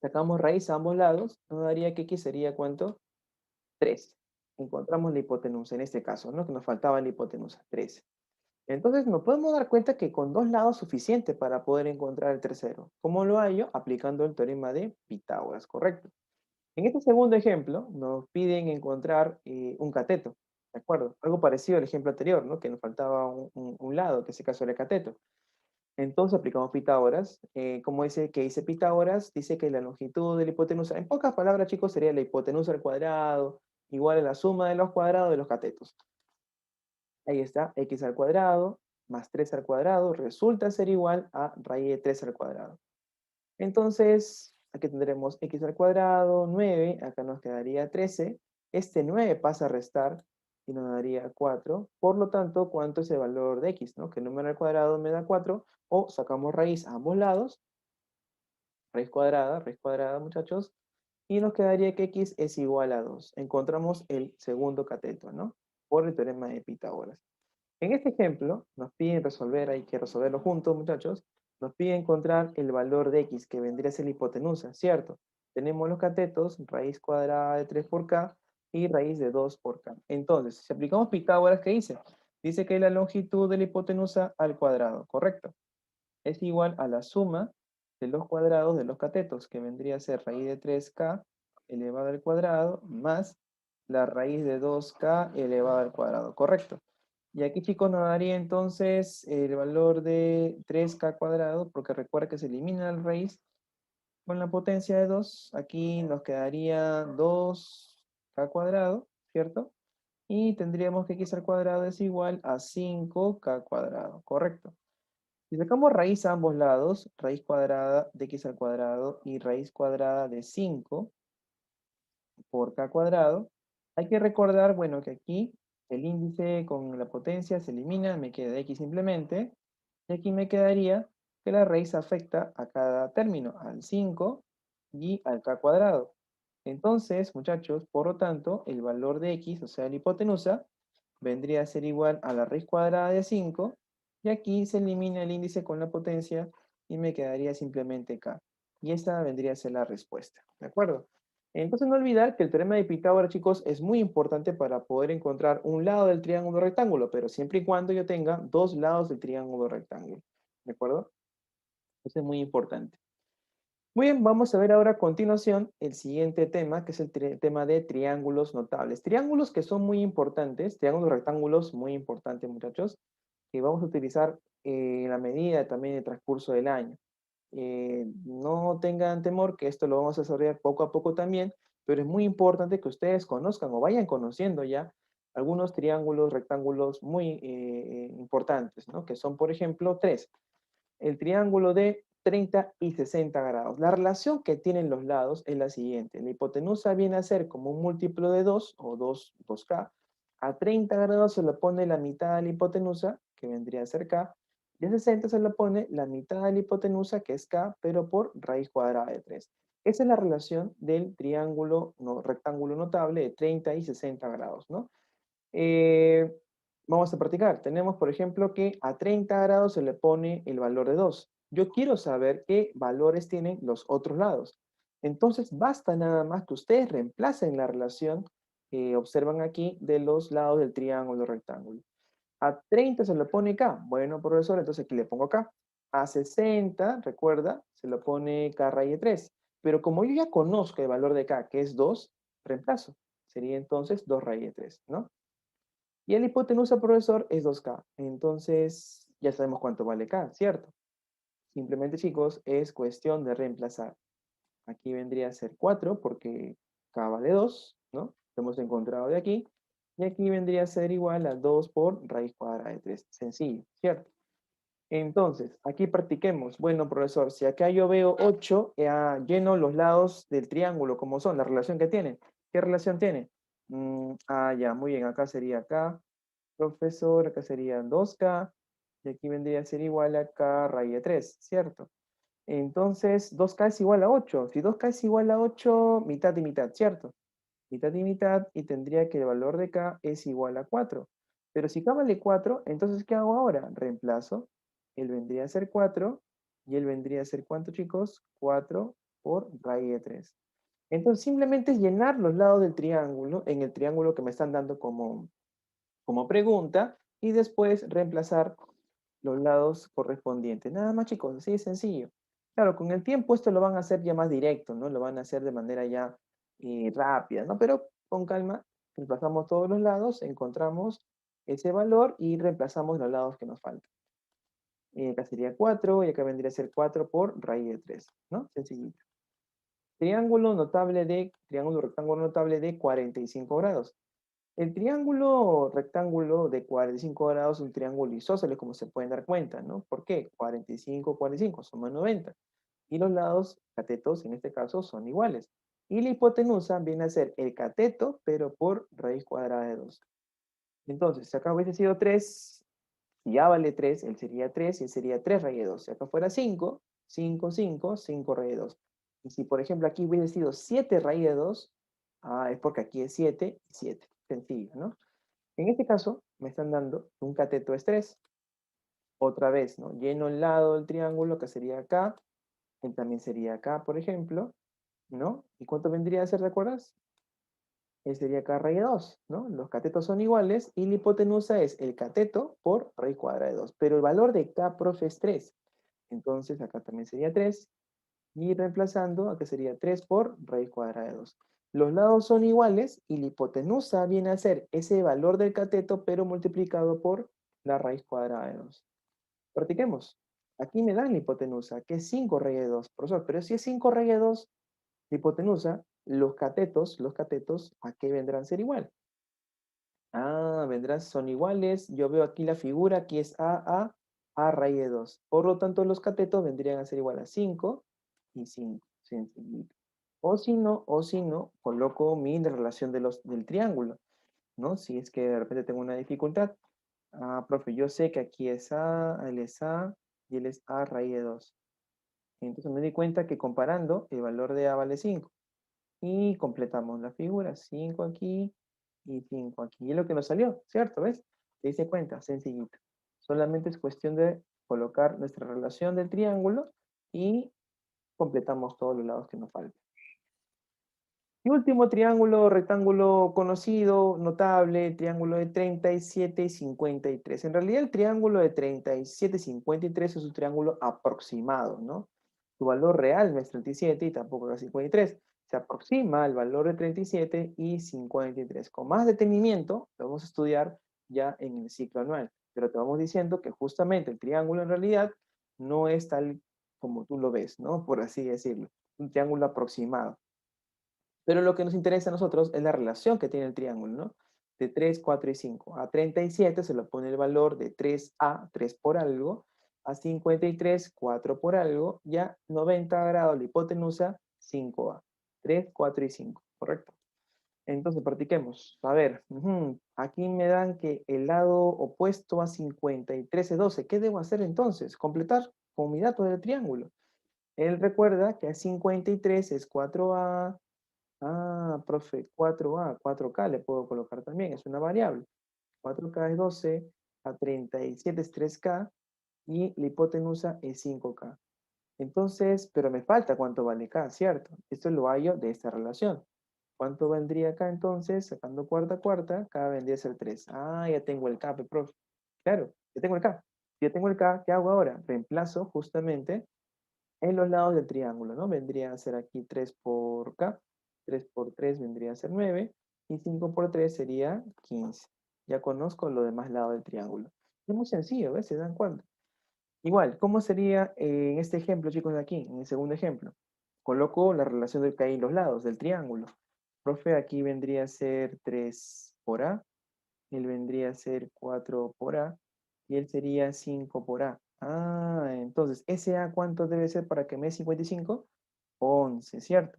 sacamos raíz a ambos lados, nos daría que x sería ¿cuánto? 3. Encontramos la hipotenusa en este caso, ¿no? Que nos faltaba la hipotenusa, 13. Entonces nos podemos dar cuenta que con dos lados es suficiente para poder encontrar el tercero. ¿Cómo lo hallo? Aplicando el teorema de Pitágoras, ¿correcto? En este segundo ejemplo nos piden encontrar un cateto, ¿de acuerdo? Algo parecido al ejemplo anterior, ¿no? Que nos faltaba un lado, que en ese caso era el cateto. Entonces aplicamos Pitágoras. ¿Cómo dice que dice Pitágoras? Dice que la longitud de la hipotenusa, en pocas palabras, chicos, sería la hipotenusa al cuadrado, igual a la suma de los cuadrados de los catetos. Ahí está, x al cuadrado más 3 al cuadrado resulta ser igual a raíz de 3 al cuadrado. Entonces, aquí tendremos x al cuadrado, 9, acá nos quedaría 13. Este 9 pasa a restar y nos daría 4. Por lo tanto, ¿cuánto es el valor de x? ¿No? Que el número al cuadrado me da 4. O sacamos raíz a ambos lados, raíz cuadrada, muchachos. Y nos quedaría que x es igual a 2. Encontramos el segundo cateto, ¿no? Por el teorema de Pitágoras. En este ejemplo, nos piden resolver, hay que resolverlo juntos, muchachos, nos pide encontrar el valor de x, que vendría a ser la hipotenusa, ¿cierto? Tenemos los catetos, raíz cuadrada de 3 por k y raíz de 2 por k. Entonces, si aplicamos Pitágoras, ¿qué dice? Dice que la longitud de la hipotenusa al cuadrado, ¿correcto? Es igual a la suma de los cuadrados de los catetos, que vendría a ser raíz de 3k elevado al cuadrado más la raíz de 2k elevado al cuadrado, ¿correcto? Y aquí, chicos, nos daría entonces el valor de 3k cuadrado, porque recuerda que se elimina la raíz con la potencia de 2. Aquí nos quedaría 2k cuadrado, ¿cierto? Y tendríamos que x al cuadrado es igual a 5k cuadrado, ¿correcto? Si sacamos raíz a ambos lados, raíz cuadrada de x al cuadrado y raíz cuadrada de 5 por k cuadrado, hay que recordar, bueno, que aquí El índice con la potencia se elimina, me queda x simplemente. Y aquí me quedaría que la raíz afecta a cada término, al 5 y al k cuadrado. Entonces, muchachos, por lo tanto, el valor de x, o sea, la hipotenusa, vendría a ser igual a la raíz cuadrada de 5, y aquí se elimina el índice con la potencia y me quedaría simplemente k. Y esta vendría a ser la respuesta, ¿de acuerdo? Entonces no olvidar que el teorema de Pitágoras, chicos, es muy importante para poder encontrar un lado del triángulo rectángulo, pero siempre y cuando yo tenga dos lados del triángulo rectángulo, ¿de acuerdo? Eso es muy importante. Muy bien, vamos a ver ahora a continuación el siguiente tema, que es el tema de triángulos notables. Triángulos que son muy importantes, triángulos rectángulos muy importantes, muchachos, que vamos a utilizar en la medida también del transcurso del año. No tengan temor que esto lo vamos a desarrollar poco a poco también, pero es muy importante que ustedes conozcan o vayan conociendo ya algunos triángulos rectángulos muy importantes, ¿no? Que son, por ejemplo, tres. El triángulo de 30 y 60 grados. La relación que tienen los lados es la siguiente. La hipotenusa viene a ser como un múltiplo de 2 o 2k. A 30 grados se le pone la mitad de la hipotenusa, que vendría a ser k, y a 60 se le pone la mitad de la hipotenusa, que es k, pero por raíz cuadrada de 3. Esa es la relación del triángulo rectángulo notable de 30 y 60 grados, ¿no? Eh, Vamos a practicar. Tenemos, por ejemplo, que a 30 grados se le pone el valor de 2. Yo quiero saber qué valores tienen los otros lados. Entonces, basta nada más que ustedes reemplacen la relación que observan aquí de los lados del triángulo rectángulo. A 30 se le pone K. Bueno, profesor, entonces aquí le pongo K. A 60, recuerda, se le pone K raíz de 3. Pero como yo ya conozco el valor de K, que es 2, reemplazo. Sería entonces 2 raíz de 3, ¿no? Y la hipotenusa, profesor, es 2K. Entonces, ya sabemos cuánto vale K, ¿cierto? Simplemente, chicos, es cuestión de reemplazar. Aquí vendría a ser 4 porque K vale 2, ¿no? Lo hemos encontrado de aquí. Y aquí vendría a ser igual a 2 por raíz cuadrada de 3. Sencillo, ¿cierto? Entonces, aquí practiquemos. Bueno, profesor, si acá yo veo 8, lleno los lados del triángulo, como son, la relación que tienen. ¿Qué relación tiene? Ya, muy bien, acá sería K, profesor, acá serían 2K, y aquí vendría a ser igual a K raíz de 3, ¿cierto? Entonces, 2K es igual a 8. Si 2K es igual a 8, mitad y mitad, ¿cierto? Mitad y mitad, y tendría que el valor de K es igual a 4. Pero si K vale 4, entonces, ¿qué hago ahora? Reemplazo. Él vendría a ser 4, y él vendría a ser, ¿cuánto, chicos? 4 por raíz de 3. Entonces, simplemente es llenar los lados del triángulo, en el triángulo que me están dando como pregunta, y después reemplazar los lados correspondientes. Nada más, chicos, así de sencillo. Claro, con el tiempo esto lo van a hacer ya más directo, ¿no? Lo van a hacer de manera ya rápida, ¿no? Pero con calma, reemplazamos todos los lados, encontramos ese valor y reemplazamos los lados que nos faltan. Acá sería 4 y acá vendría a ser 4 por raíz de 3, ¿no? Sencillito. Triángulo rectángulo notable de 45 grados. El triángulo rectángulo de 45 grados es un triángulo isósceles, como se pueden dar cuenta, ¿no? ¿Por qué? 45, 45, son 90. Y los lados catetos, en este caso, son iguales. Y la hipotenusa viene a ser el cateto, pero por raíz cuadrada de 2. Entonces, si acá hubiese sido 3, si ya vale 3, él sería 3 y él sería 3 raíz de 2. Si acá fuera 5, 5, 5, 5 raíz de 2. Y si, por ejemplo, aquí hubiese sido 7 raíz de 2, es porque aquí es 7 y 7. Sencillo, ¿no? En este caso, me están dando un cateto es 3. Otra vez, ¿no? Lleno el lado del triángulo, que sería acá. Él también sería acá, por ejemplo, ¿no? ¿Y cuánto vendría a ser, recuerdas? Él sería acá raíz de 2, ¿no? Los catetos son iguales y la hipotenusa es el cateto por raíz cuadrada de 2. Pero el valor de K, profe, es 3. Entonces, acá también sería 3. Y reemplazando, acá sería 3 por raíz cuadrada de 2. Los lados son iguales y la hipotenusa viene a ser ese valor del cateto, pero multiplicado por la raíz cuadrada de 2. Practiquemos. Aquí me dan la hipotenusa, que es 5 raíz de 2. Profesor, pero si es 5 raíz de 2, la hipotenusa, los catetos, ¿a qué vendrán a ser igual? Son iguales. Yo veo aquí la figura, aquí es a raíz de 2. Por lo tanto, los catetos vendrían a ser igual a 5 y 5. Sencillito. O si no, coloco mi relación del triángulo. ¿no? Si es que de repente tengo una dificultad. Ah, profe, yo sé que aquí es A, él es A y él es A raíz de 2. Entonces me di cuenta que comparando, el valor de A vale 5. Y completamos la figura, 5 aquí y 5 aquí. Y es lo que nos salió, ¿cierto? ¿Ves? Te diste cuenta, sencillito. Solamente es cuestión de colocar nuestra relación del triángulo y completamos todos los lados que nos faltan. Y último triángulo rectángulo conocido, notable, triángulo de 37 y 53. En realidad el triángulo de 37 y 53 es un triángulo aproximado, ¿no? Su valor real no es 37 y tampoco es 53. Se aproxima al valor de 37 y 53. Con más detenimiento lo vamos a estudiar ya en el ciclo anual. Pero te vamos diciendo que justamente el triángulo en realidad no es tal como tú lo ves, ¿no? Por así decirlo. Un triángulo aproximado. Pero lo que nos interesa a nosotros es la relación que tiene el triángulo, ¿no? De 3, 4 y 5. A 37 se le pone el valor de 3A, 3 por algo. A 53, 4 por algo. Y a 90 grados la hipotenusa, 5A. 3, 4 y 5, ¿correcto? Entonces, practiquemos. A ver, aquí me dan que el lado opuesto a 53 es 12. ¿Qué debo hacer entonces? Completar con mi dato del triángulo. Él recuerda que a 53 es 4A. Ah, profe, 4A, 4K le puedo colocar también, es una variable. 4K es 12, a 37 es 3K y la hipotenusa es 5K. Entonces, pero me falta cuánto vale K, ¿cierto? Esto lo hallo de esta relación. ¿Cuánto vendría acá entonces? Sacando cuarta, cuarta, K vendría a ser 3. Ah, ya tengo el K, profe. Claro, ya tengo el K. Si ya tengo el K, ¿qué hago ahora? Reemplazo justamente en los lados del triángulo, ¿no? Vendría a ser aquí 3 por K, 3 por 3 vendría a ser 9, y 5 por 3 sería 15. Ya conozco los demás lados del triángulo. Es muy sencillo, ¿ves? ¿Se dan cuenta? Igual, ¿cómo sería en este ejemplo, chicos, de aquí, en el segundo ejemplo? Coloco la relación del K y los lados del triángulo. Profe, aquí vendría a ser 3 por A, él vendría a ser 4 por A, y él sería 5 por A. Ah, entonces, ¿ese A cuánto debe ser para que me dé 55? 11, ¿cierto?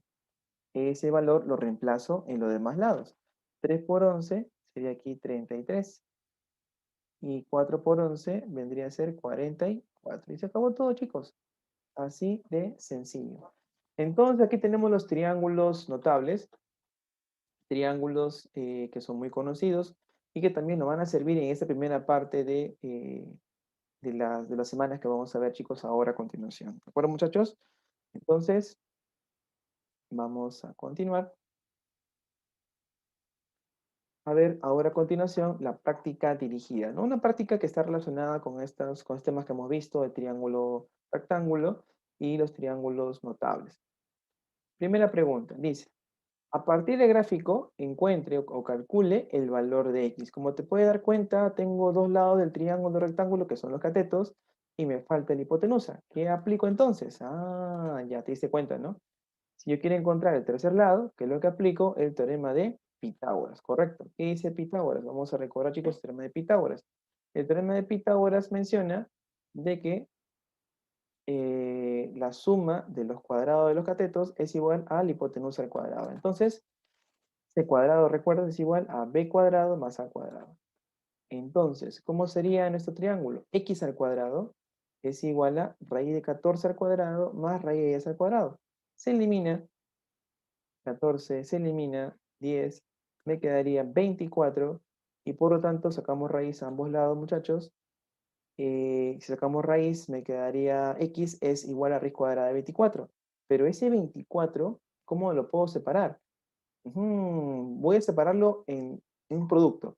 Ese valor lo reemplazo en los demás lados. 3 por 11 sería aquí 33. Y 4 por 11 vendría a ser 44. Y se acabó todo, chicos. Así de sencillo. Entonces, aquí tenemos los triángulos notables, triángulos que son muy conocidos y que también nos van a servir en esta primera parte de las semanas que vamos a ver, chicos, ahora a continuación. ¿De acuerdo, muchachos? Entonces, vamos a continuar. A ver, ahora a continuación, la práctica dirigida, ¿no? Una práctica que está relacionada con con estos temas que hemos visto, el triángulo rectángulo y los triángulos notables. Primera pregunta, dice, a partir del gráfico, encuentre o calcule el valor de x. Como te puedes dar cuenta, tengo dos lados del triángulo rectángulo que son los catetos y me falta la hipotenusa. ¿Qué aplico entonces? Ah, ya te diste cuenta, ¿no? Si yo quiero encontrar el tercer lado, ¿qué es lo que aplico? El teorema de Pitágoras, ¿correcto? ¿Qué dice Pitágoras? Vamos a recordar, chicos, el teorema de Pitágoras. El teorema de Pitágoras menciona de que la suma de los cuadrados de los catetos es igual a la hipotenusa al cuadrado. Entonces, C cuadrado, recuerda, es igual a B cuadrado más A cuadrado. Entonces, ¿cómo sería nuestro triángulo? X al cuadrado es igual a raíz de 14 al cuadrado más raíz de 10 al cuadrado. Se elimina 14, se elimina 10, me quedaría 24 y por lo tanto sacamos raíz a ambos lados, muchachos. Si sacamos raíz, me quedaría x es igual a raíz cuadrada de 24. Pero ese 24, ¿cómo lo puedo separar? Voy a separarlo en un producto,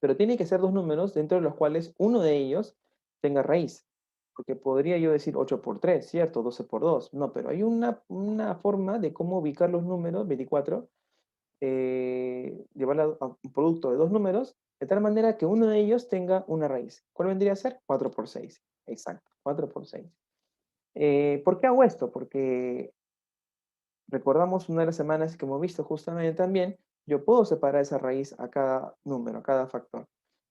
pero tiene que ser dos números dentro de los cuales uno de ellos tenga raíz. Porque podría yo decir 8 por 3, ¿cierto? 12 por 2. No, pero hay una forma de cómo ubicar los números 24, llevarla a un producto de dos números, de tal manera que uno de ellos tenga una raíz. ¿Cuál vendría a ser? 4 por 6. Exacto, 4 por 6. ¿Por qué hago esto? Porque recordamos una de las semanas que hemos visto justamente también, yo puedo separar esa raíz a cada número, a cada factor.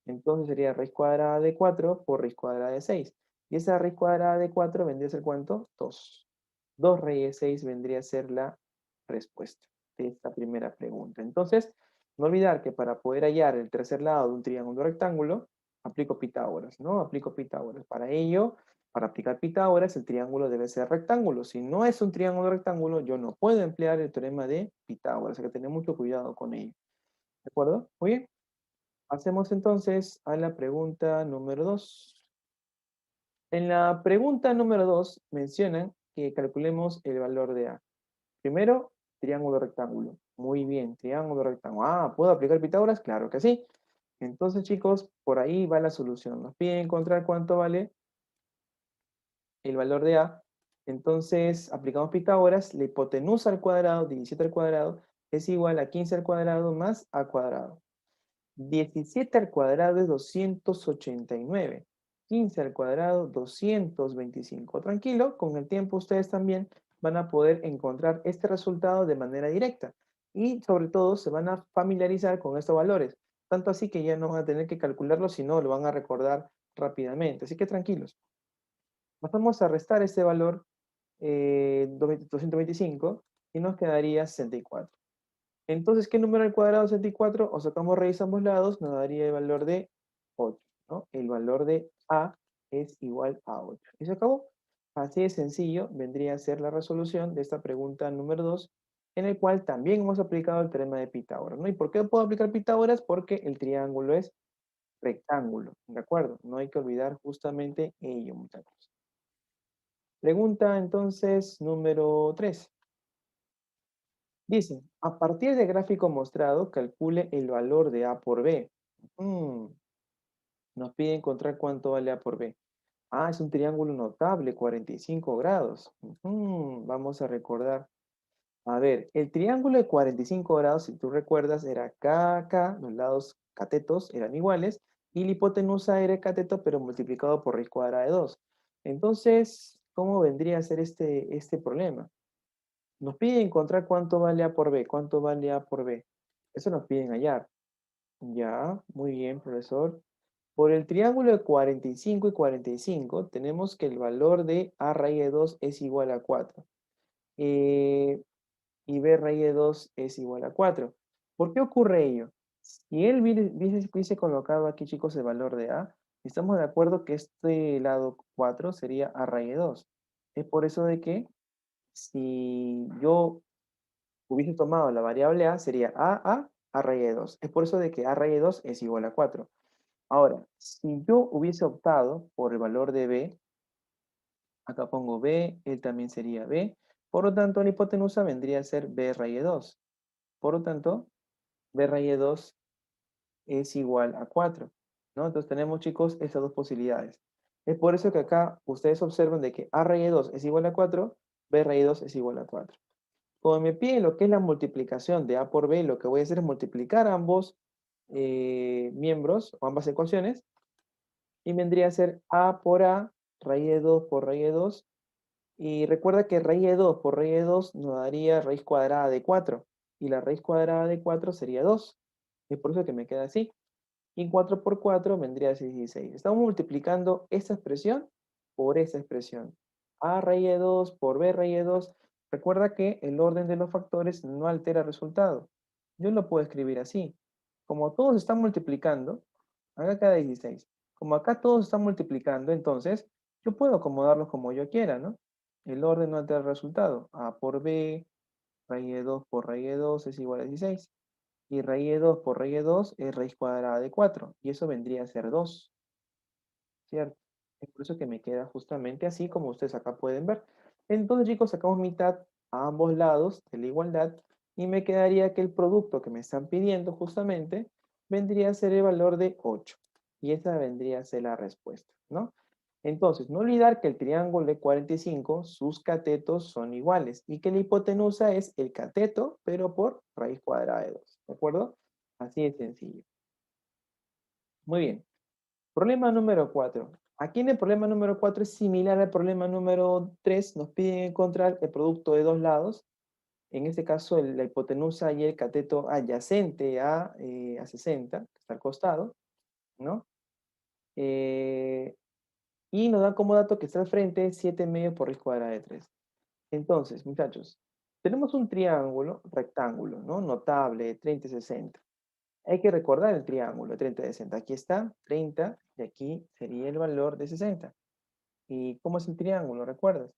Entonces sería raíz cuadrada de 4 por raíz cuadrada de 6. Y esa raíz cuadrada de 4 vendría a ser ¿cuánto? 2. 2 raíz de 6 vendría a ser la respuesta de esta primera pregunta. Entonces, No olvidar que para poder hallar el tercer lado de un triángulo rectángulo, aplico Pitágoras, ¿no? Aplico Pitágoras. Para ello, para aplicar Pitágoras, el triángulo debe ser rectángulo. Si no es un triángulo rectángulo, yo no puedo emplear el teorema de Pitágoras. Hay que tener mucho cuidado con ello. ¿De acuerdo? Muy bien. Pasemos entonces a la pregunta número 2. En la pregunta número 2 mencionan que calculemos el valor de A. Primero, triángulo rectángulo. Muy bien, triángulo rectángulo. Ah, ¿puedo aplicar Pitágoras? Claro que sí. Entonces, chicos, por ahí va la solución. Nos piden encontrar cuánto vale el valor de A. Entonces, aplicamos Pitágoras. La hipotenusa al cuadrado, 17 al cuadrado, es igual a 15 al cuadrado más A cuadrado. 17 al cuadrado es 289. 15 al cuadrado, 225. Tranquilo, con el tiempo ustedes también van a poder encontrar este resultado de manera directa. Y sobre todo se van a familiarizar con estos valores. Tanto así que ya no van a tener que calcularlo, sino lo van a recordar rápidamente. Así que tranquilos. Vamos a restar este valor 225 y nos quedaría 64. Entonces, ¿qué número al cuadrado es 64? O sacamos raíz a ambos lados, nos daría el valor de 8, ¿no? El valor de A es igual a 8. Y se acabó. Así de sencillo vendría a ser la resolución de esta pregunta número 2, en el cual también hemos aplicado el teorema de Pitágoras, ¿no? ¿Y por qué puedo aplicar Pitágoras? Porque el triángulo es rectángulo, ¿de acuerdo? No hay que olvidar justamente ello, muchachos. Pregunta entonces número 3. Dice, a partir del gráfico mostrado, calcule el valor de A por B. Mm, Nos pide encontrar cuánto vale A por B. Ah, es un triángulo notable, 45 grados. Vamos a recordar. A ver, el triángulo de 45 grados, si tú recuerdas, era acá, los lados catetos eran iguales, y la hipotenusa era el cateto, pero multiplicado por raíz cuadrada de 2. Entonces, ¿cómo vendría a ser este problema? Nos piden encontrar cuánto vale A por B. ¿Cuánto vale A por B? Eso nos piden hallar. Ya, muy bien, profesor. Por el triángulo de 45 y 45, tenemos que el valor de A raíz de 2 es igual a 4. Eh, y B raíz de 2 es igual a 4. ¿Por qué ocurre ello? Si él hubiese colocado aquí, chicos, el valor de A, estamos de acuerdo que este lado 4 sería A raíz de 2. Es por eso de que si yo hubiese tomado la variable A, sería A raíz de 2. Es por eso de que A raíz de 2 es igual a 4. Ahora, si yo hubiese optado por el valor de B, acá pongo B, él también sería B. Por lo tanto, la hipotenusa vendría a ser B raíz de 2. Por lo tanto, B raíz de 2 es igual a 4, ¿no? Entonces tenemos, chicos, esas dos posibilidades. Es por eso que acá ustedes observan de que A raíz de 2 es igual a 4, B raíz de 2 es igual a 4. Como me piden lo que es la multiplicación de A por B, lo que voy a hacer es multiplicar ambos miembros o ambas ecuaciones y vendría a ser A por A, raíz de 2 por raíz de 2. Y recuerda que raíz de 2 por raíz de 2 nos daría raíz cuadrada de 4. Y la raíz cuadrada de 4 sería 2. Es por eso que me queda así. Y 4 por 4 vendría a ser 16. Estamos multiplicando esta expresión por esta expresión. A raíz de 2 por B raíz de 2. Recuerda que el orden de los factores no altera el resultado. Yo lo puedo escribir así. Como todos están multiplicando, acá queda 16. Como acá todos están multiplicando, entonces yo puedo acomodarlos como yo quiera, ¿no? El orden no altera el resultado. A por B, raíz de 2 por raíz de 2 es igual a 16. Y raíz de 2 por raíz de 2 es raíz cuadrada de 4. Y eso vendría a ser 2, ¿cierto? Es por eso que me queda justamente así como ustedes acá pueden ver. Entonces, chicos, sacamos mitad a ambos lados de la igualdad y me quedaría que el producto que me están pidiendo justamente vendría a ser el valor de 8. Y esa vendría a ser la respuesta, ¿no? Entonces, no olvidar que el triángulo de 45, sus catetos son iguales y que la hipotenusa es el cateto, pero por raíz cuadrada de 2, ¿de acuerdo? Así de sencillo. Muy bien. Problema número 4. Aquí en el problema número 4 es similar al problema número 3. Nos piden encontrar el producto de dos lados. En este caso, la hipotenusa y el cateto adyacente a 60, que está al costado, ¿no? Eh, y nos da como dato que está al frente 7 medios por raíz cuadrada de 3. Entonces, muchachos, tenemos un triángulo rectángulo, ¿no? Notable, 30 y 60. Hay que recordar el triángulo 30 y 60. Aquí está 30 y aquí sería el valor de 60. ¿Y cómo es el triángulo? ¿Recuerdas?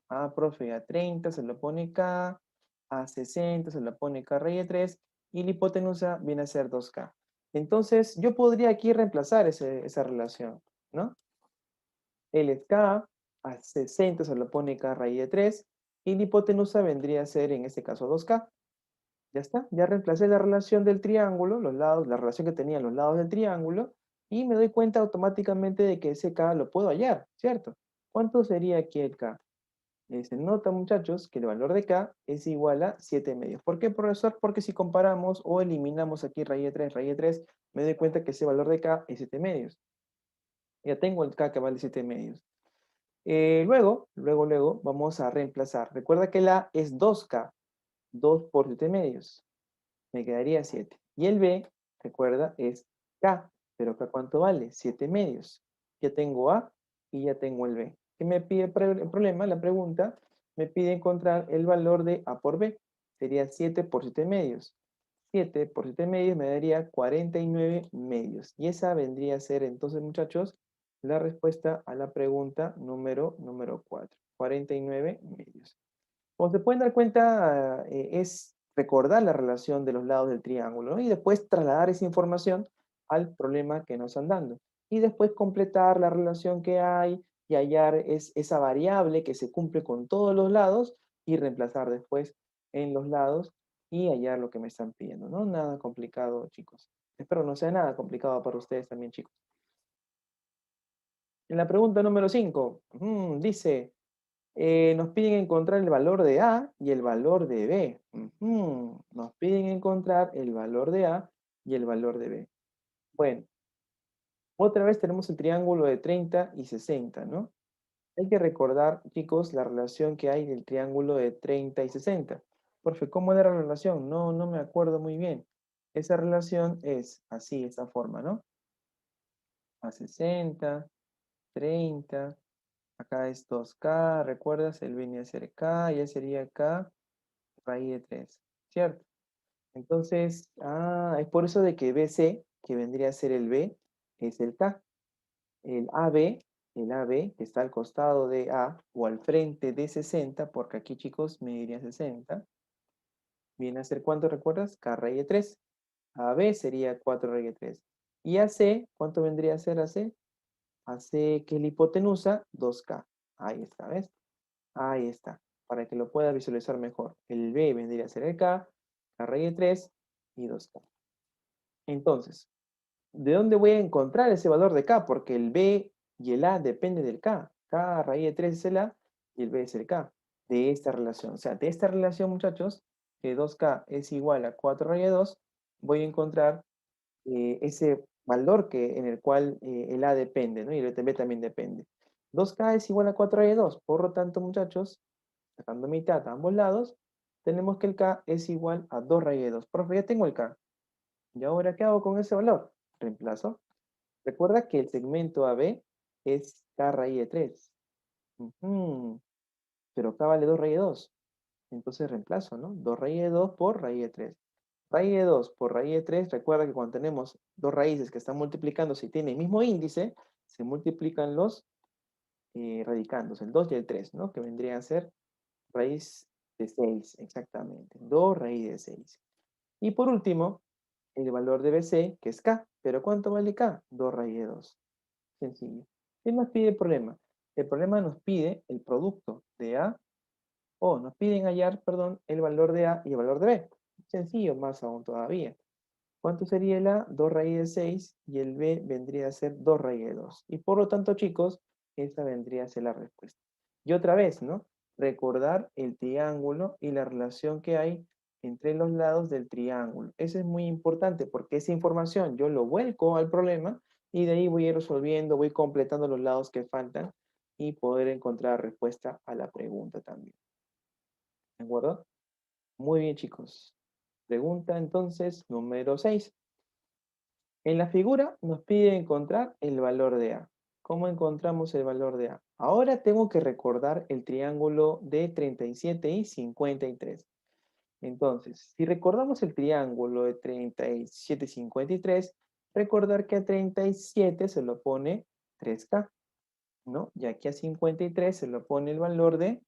Ah, profe, a 30 se lo pone K, a 60 se lo pone K raíz de 3 y la hipotenusa viene a ser 2K. Entonces, yo podría aquí reemplazar esa relación, ¿no? L es K, a 60 se lo pone K raíz de 3 y la hipotenusa vendría a ser, en este caso, 2K. Ya está, ya reemplacé la relación del triángulo, los lados, la relación que tenían los lados del triángulo, y me doy cuenta automáticamente de que ese K lo puedo hallar, ¿cierto? ¿Cuánto sería aquí el K? Se nota, muchachos, que el valor de K es igual a 7 medios. ¿Por qué, profesor? Porque si comparamos o eliminamos aquí raíz de 3, me doy cuenta que ese valor de K es 7 medios. Ya tengo el K que vale 7 medios. Luego, vamos a reemplazar. Recuerda que la A es 2K, 2 por 7 medios. Me quedaría 7. Y el B, recuerda, es K. ¿Pero K cuánto vale? 7 medios. Ya tengo A y ya tengo el B. ¿Qué me pide el problema? La pregunta me pide encontrar el valor de A por B. Sería 7 por 7 medios. 7 por 7 medios me daría 49 medios. Y esa vendría a ser entonces, muchachos, la respuesta a la pregunta número 4. 49 medios. Como se pueden dar cuenta, es recordar la relación de los lados del triángulo, ¿no? Y después trasladar esa información al problema que nos están dando. Y después completar la relación que hay y hallar esa variable que se cumple con todos los lados y reemplazar después en los lados y hallar lo que me están pidiendo, ¿no? Nada complicado, chicos. Espero no sea nada complicado para ustedes también, chicos. En la pregunta número 5, dice, nos piden encontrar el valor de A y el valor de B. Nos piden encontrar el valor de A y el valor de B. Bueno, otra vez tenemos el triángulo de 30 y 60, ¿no? Hay que recordar, chicos, la relación que hay del triángulo de 30 y 60. Profe, ¿cómo era la relación? No me acuerdo muy bien. Esa relación es así, esta forma, ¿no? A 60, 30, acá es 2K, ¿recuerdas? El venía a ser K, ya sería K raíz de 3, ¿cierto? Entonces, es por eso de que BC, que vendría a ser el B, es el K. El AB, el AB, que está al costado de A o al frente de 60, porque aquí, chicos, me diría 60, viene a ser, ¿cuánto recuerdas? K raíz de 3. AB sería 4 raíz de 3. Y AC, ¿cuánto vendría a ser AC? AC, que es la hipotenusa, 2K. Ahí está, ¿ves? Ahí está, para que lo pueda visualizar mejor. El B vendría a ser el K, K raíz de 3 y 2K. Entonces, ¿de dónde voy a encontrar ese valor de K? Porque el B y el A dependen del K. K raíz de 3 es el A y el B es el K. De esta relación. O sea, de esta relación, muchachos, que 2K es igual a 4 raíz de 2, voy a encontrar ese valor en el cual el A depende, ¿no? Y el B también depende. 2K es igual a 4 raíz de 2. Por lo tanto, muchachos, sacando mitad a ambos lados, tenemos que el K es igual a 2 raíz de 2. Profe, ya tengo el K. ¿Y ahora qué hago con ese valor? Reemplazo. Recuerda que el segmento AB es K raíz de 3. Pero K vale 2 raíz de 2. Entonces reemplazo, ¿no? 2 raíz de 2 por raíz de 3. Raíz de 2 por raíz de 3, recuerda que cuando tenemos dos raíces que están multiplicando, si tienen el mismo índice, se multiplican los radicandos, el 2 y el 3, ¿no? Que vendrían a ser raíz de 6, exactamente. 2 raíz de 6. Y por último, el valor de BC, que es K. ¿Pero cuánto vale K? 2 raíz de 2. Sencillo. ¿Qué nos pide el problema? El problema nos pide el producto de A, o nos piden hallar, perdón, el valor de A y el valor de B. Sencillo, más aún todavía. ¿Cuánto sería el A? 2 raíz de 6 y el B vendría a ser 2 raíz de 2. Y por lo tanto, chicos, esta vendría a ser la respuesta. Y otra vez, ¿no? Recordar el triángulo y la relación que hay entre los lados del triángulo. Eso es muy importante porque esa información yo lo vuelco al problema y de ahí voy a ir resolviendo, voy completando los lados que faltan y poder encontrar respuesta a la pregunta también. ¿De acuerdo? Muy bien, chicos. Pregunta entonces número 6. En la figura nos pide encontrar el valor de A. ¿Cómo encontramos el valor de A? Ahora tengo que recordar el triángulo de 37 y 53. Entonces, si recordamos el triángulo de 37, 53, recordar que a 37 se lo pone 3K, ¿no? Y aquí a 53 se lo pone el valor de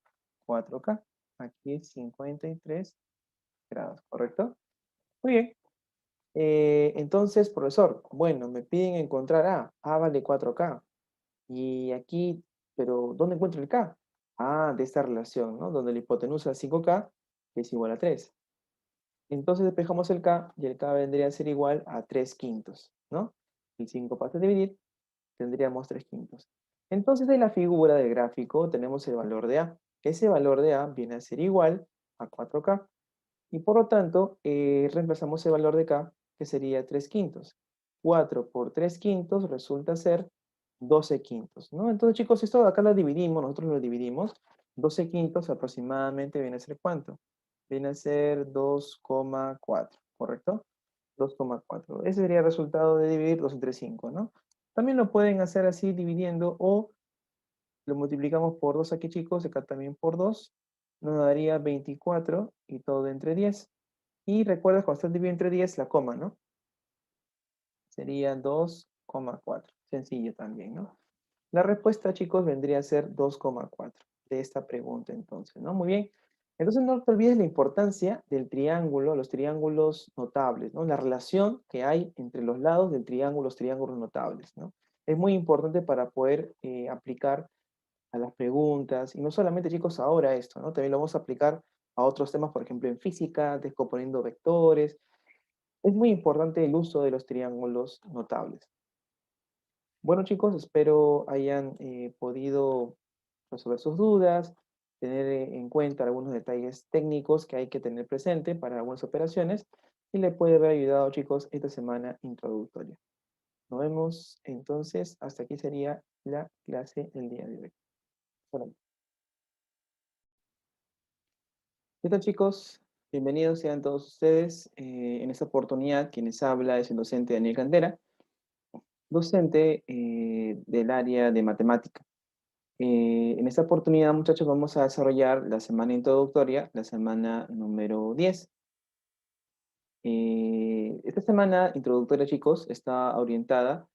4K. Aquí es 53 grados, ¿correcto? Muy bien. Entonces, profesor, bueno, me piden encontrar A. A vale 4K. Y aquí, pero ¿dónde encuentro el K? Ah, de esta relación, ¿no? Donde la hipotenusa es 5K es igual a 3. Entonces despejamos el K y el K vendría a ser igual a 3 quintos, ¿no? El 5 pasa a dividir, tendríamos 3 quintos. Entonces en la figura del gráfico tenemos el valor de A. Ese valor de A viene a ser igual a 4K. Y por lo tanto, reemplazamos el valor de K, que sería 3 quintos. 4 por 3 quintos resulta ser 12 quintos, ¿no? Entonces, chicos, esto acá lo dividimos, nosotros lo dividimos. 12 quintos aproximadamente viene a ser ¿cuánto? Viene a ser 2,4, ¿correcto? 2,4. Ese sería el resultado de dividir 2 entre 5, ¿no? También lo pueden hacer así dividiendo o lo multiplicamos por 2 aquí, chicos, acá también por 2. Nos daría 24 y todo entre 10. Y recuerda cuando está dividido entre 10, la coma, ¿no? Sería 2,4. Sencillo también, ¿no? La respuesta, chicos, vendría a ser 2,4 de esta pregunta, entonces, ¿no? Muy bien. Entonces, no te olvides la importancia del triángulo, los triángulos notables, ¿no? La relación que hay entre los lados del triángulo, los triángulos notables, ¿no? Es muy importante para poder aplicar a las preguntas, y no solamente, chicos, ahora esto, ¿no? También lo vamos a aplicar a otros temas, por ejemplo, en física, descomponiendo vectores. Es muy importante el uso de los triángulos notables. Bueno, chicos, espero hayan podido resolver sus dudas, tener en cuenta algunos detalles técnicos que hay que tener presente para algunas operaciones y le puede haber ayudado, chicos, esta semana introductoria. Nos vemos entonces, hasta aquí sería la clase del día de hoy. Bueno, ¿qué tal, chicos? Bienvenidos sean todos ustedes. En esta oportunidad, quienes habla es el docente Daniel Cantera, docente del área de matemática. En esta oportunidad, muchachos, vamos a desarrollar la semana introductoria, la semana número 10. Esta semana introductoria, chicos, está orientada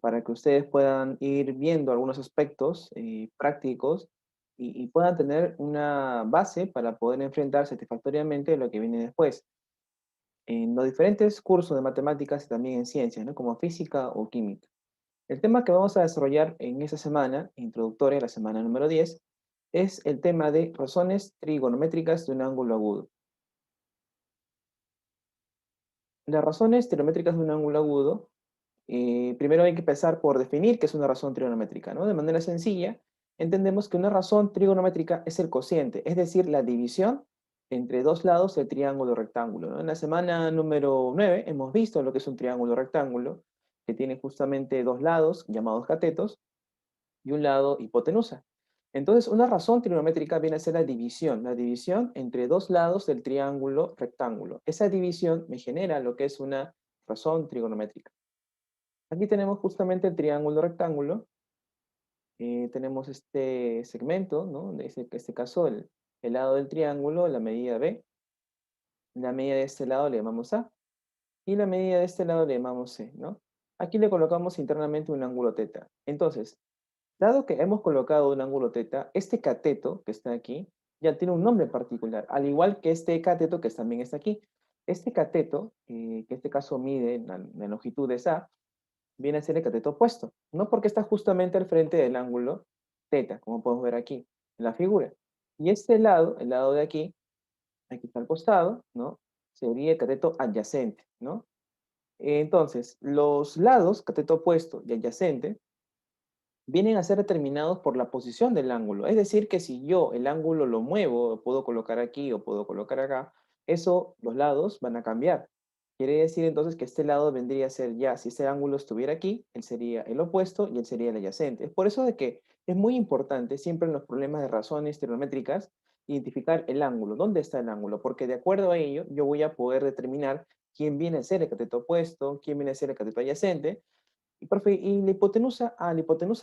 para que ustedes puedan ir viendo algunos aspectos prácticos y puedan tener una base para poder enfrentar satisfactoriamente lo que viene después. En los diferentes cursos de matemáticas y también en ciencias, ¿no? Como física o química. El tema que vamos a desarrollar en esta semana, introductoria, la semana número 10, es el tema de razones trigonométricas de un ángulo agudo. Las razones trigonométricas de un ángulo agudo, primero hay que empezar por definir qué es una razón trigonométrica, ¿no? De manera sencilla, entendemos que una razón trigonométrica es el cociente, es decir, la división entre dos lados del triángulo rectángulo, ¿no? En la semana número 9 hemos visto lo que es un triángulo rectángulo, que tiene justamente dos lados llamados catetos y un lado hipotenusa. Entonces, una razón trigonométrica viene a ser la división entre dos lados del triángulo rectángulo. Esa división me genera lo que es una razón trigonométrica. Aquí tenemos justamente el triángulo rectángulo. Tenemos este segmento, ¿no? En este caso, el lado del triángulo, la medida B. La medida de este lado le llamamos A. Y la medida de este lado le llamamos C, ¿no? Aquí le colocamos internamente un ángulo teta. Entonces, dado que hemos colocado un ángulo teta, este cateto que está aquí ya tiene un nombre particular, al igual que este cateto que también está aquí. Este cateto, que en este caso mide la longitud de A, viene a ser el cateto opuesto, no porque está justamente al frente del ángulo teta, como podemos ver aquí en la figura. Y este lado, el lado de aquí está al costado, ¿no? Sería el cateto adyacente, ¿no? Entonces, los lados, cateto opuesto y adyacente, vienen a ser determinados por la posición del ángulo. Es decir, que si yo el ángulo lo muevo, puedo colocar aquí o puedo colocar acá, eso, los lados van a cambiar. Quiere decir entonces que este lado vendría a ser ya, si este ángulo estuviera aquí, él sería el opuesto y él sería el adyacente. Es por eso de que es muy importante siempre en los problemas de razones trigonométricas identificar el ángulo. ¿Dónde está el ángulo? Porque de acuerdo a ello, yo voy a poder determinar quién viene a ser el cateto opuesto, quién viene a ser el cateto adyacente, y, profe, y la hipotenusa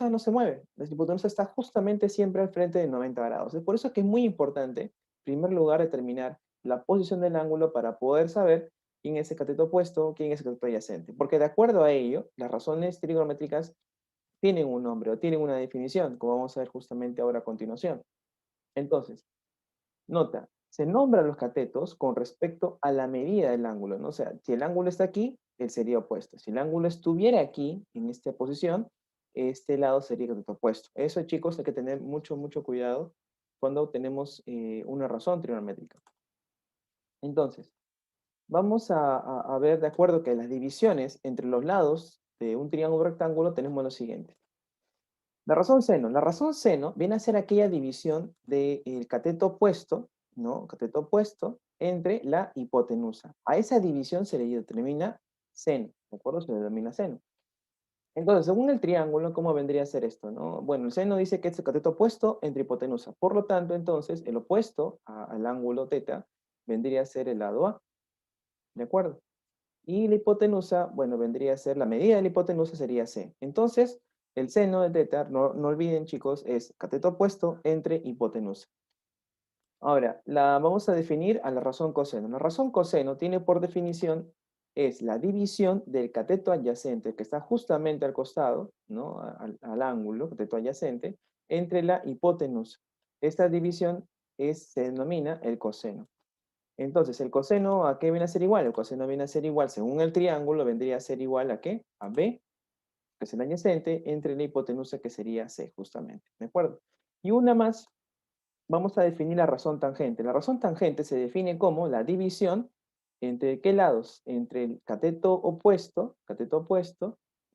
no se mueve. La hipotenusa está justamente siempre al frente de 90 grados. Es por eso que es muy importante, en primer lugar, determinar la posición del ángulo para poder saber quién es el cateto opuesto, quién es el cateto adyacente. Porque de acuerdo a ello, las razones trigonométricas tienen un nombre o tienen una definición, como vamos a ver justamente ahora a continuación. Entonces, nota, se nombran los catetos con respecto a la medida del ángulo, ¿no? O sea, si el ángulo está aquí, él sería opuesto. Si el ángulo estuviera aquí, en esta posición, este lado sería cateto opuesto. Eso, chicos, hay que tener mucho, mucho cuidado cuando tenemos una razón trigonométrica. Entonces, vamos a ver, de acuerdo que las divisiones entre los lados de un triángulo rectángulo tenemos lo siguiente. La razón seno viene a ser aquella división del cateto opuesto, ¿no? Cateto opuesto entre la hipotenusa. A esa división se le determina seno, ¿de acuerdo? Se le denomina seno. Entonces, según el triángulo, ¿cómo vendría a ser esto, no? Bueno, el seno dice que es el cateto opuesto entre hipotenusa. Por lo tanto, entonces, el opuesto al ángulo teta vendría a ser el lado A, ¿de acuerdo? Y la hipotenusa, bueno, vendría a ser, la medida de la hipotenusa sería C. Entonces, el seno de teta, no olviden chicos, es cateto opuesto entre hipotenusa. Ahora, vamos a definir a la razón coseno. La razón coseno tiene por definición, es la división del cateto adyacente, que está justamente al costado, ¿no? Al ángulo, cateto adyacente, entre la hipotenusa. Esta división se denomina el coseno. Entonces, ¿el coseno a qué viene a ser igual? El coseno viene a ser igual, según el triángulo, vendría a ser igual ¿a qué? A B, que es el adyacente, entre la hipotenusa, que sería C, justamente. ¿De acuerdo? Y una más, vamos a definir la razón tangente. La razón tangente se define como la división entre qué lados, entre el cateto opuesto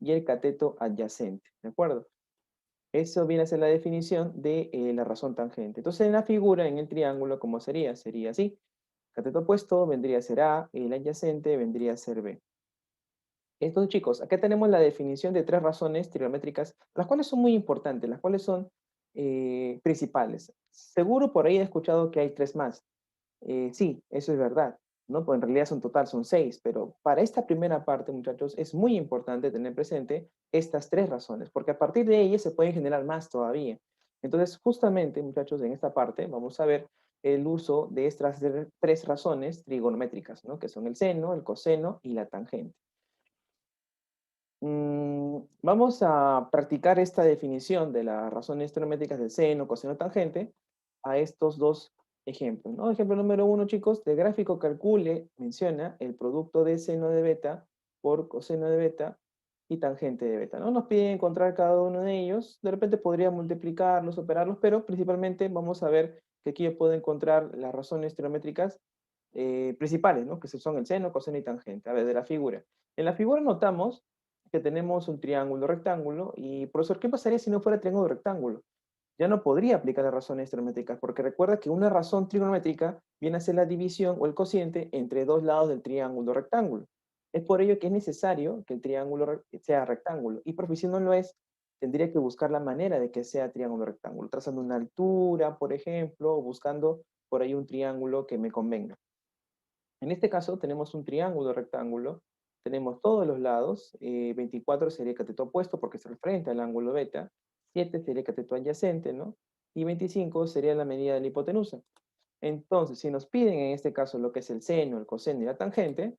y el cateto adyacente. ¿De acuerdo? Eso viene a ser la definición de la razón tangente. Entonces, en la figura, en el triángulo, ¿cómo sería? Sería así. Cateto opuesto vendría a ser A, el adyacente vendría a ser B. Entonces, chicos, acá tenemos la definición de tres razones trigonométricas, las cuales son muy importantes, las cuales son principales. Seguro por ahí he escuchado que hay tres más. Sí, eso es verdad, ¿no? Pues en realidad son total, son seis, pero para esta primera parte, muchachos, es muy importante tener presente estas tres razones, porque a partir de ellas se pueden generar más todavía. Entonces, justamente, muchachos, en esta parte vamos a ver el uso de estas tres razones trigonométricas, ¿no? Que son el seno, el coseno y la tangente. Vamos a practicar esta definición de las razones trigonométricas del seno, coseno, tangente a estos dos ejemplos, ¿no? Ejemplo número uno, chicos, del gráfico calcule, menciona el producto de seno de beta por coseno de beta y tangente de beta, ¿no? Nos piden encontrar cada uno de ellos, de repente podría multiplicarlos, operarlos, pero principalmente vamos a ver que aquí yo puedo encontrar las razones trigonométricas principales, ¿no? Que son el seno, coseno y tangente. A ver, de la figura. En la figura notamos que tenemos un triángulo rectángulo y, profesor, ¿qué pasaría si no fuera triángulo rectángulo? Ya no podría aplicar las razones trigonométricas, porque recuerda que una razón trigonométrica viene a ser la división o el cociente entre dos lados del triángulo rectángulo. Es por ello que es necesario que el triángulo sea rectángulo, y por si no lo es, tendría que buscar la manera de que sea triángulo rectángulo, trazando una altura, por ejemplo, o buscando por ahí un triángulo que me convenga. En este caso tenemos un triángulo rectángulo, tenemos todos los lados, 24 sería cateto opuesto porque está al frente al ángulo beta, 7 sería cateto adyacente, ¿no? Y 25 sería la medida de la hipotenusa. Entonces, si nos piden en este caso lo que es el seno, el coseno y la tangente,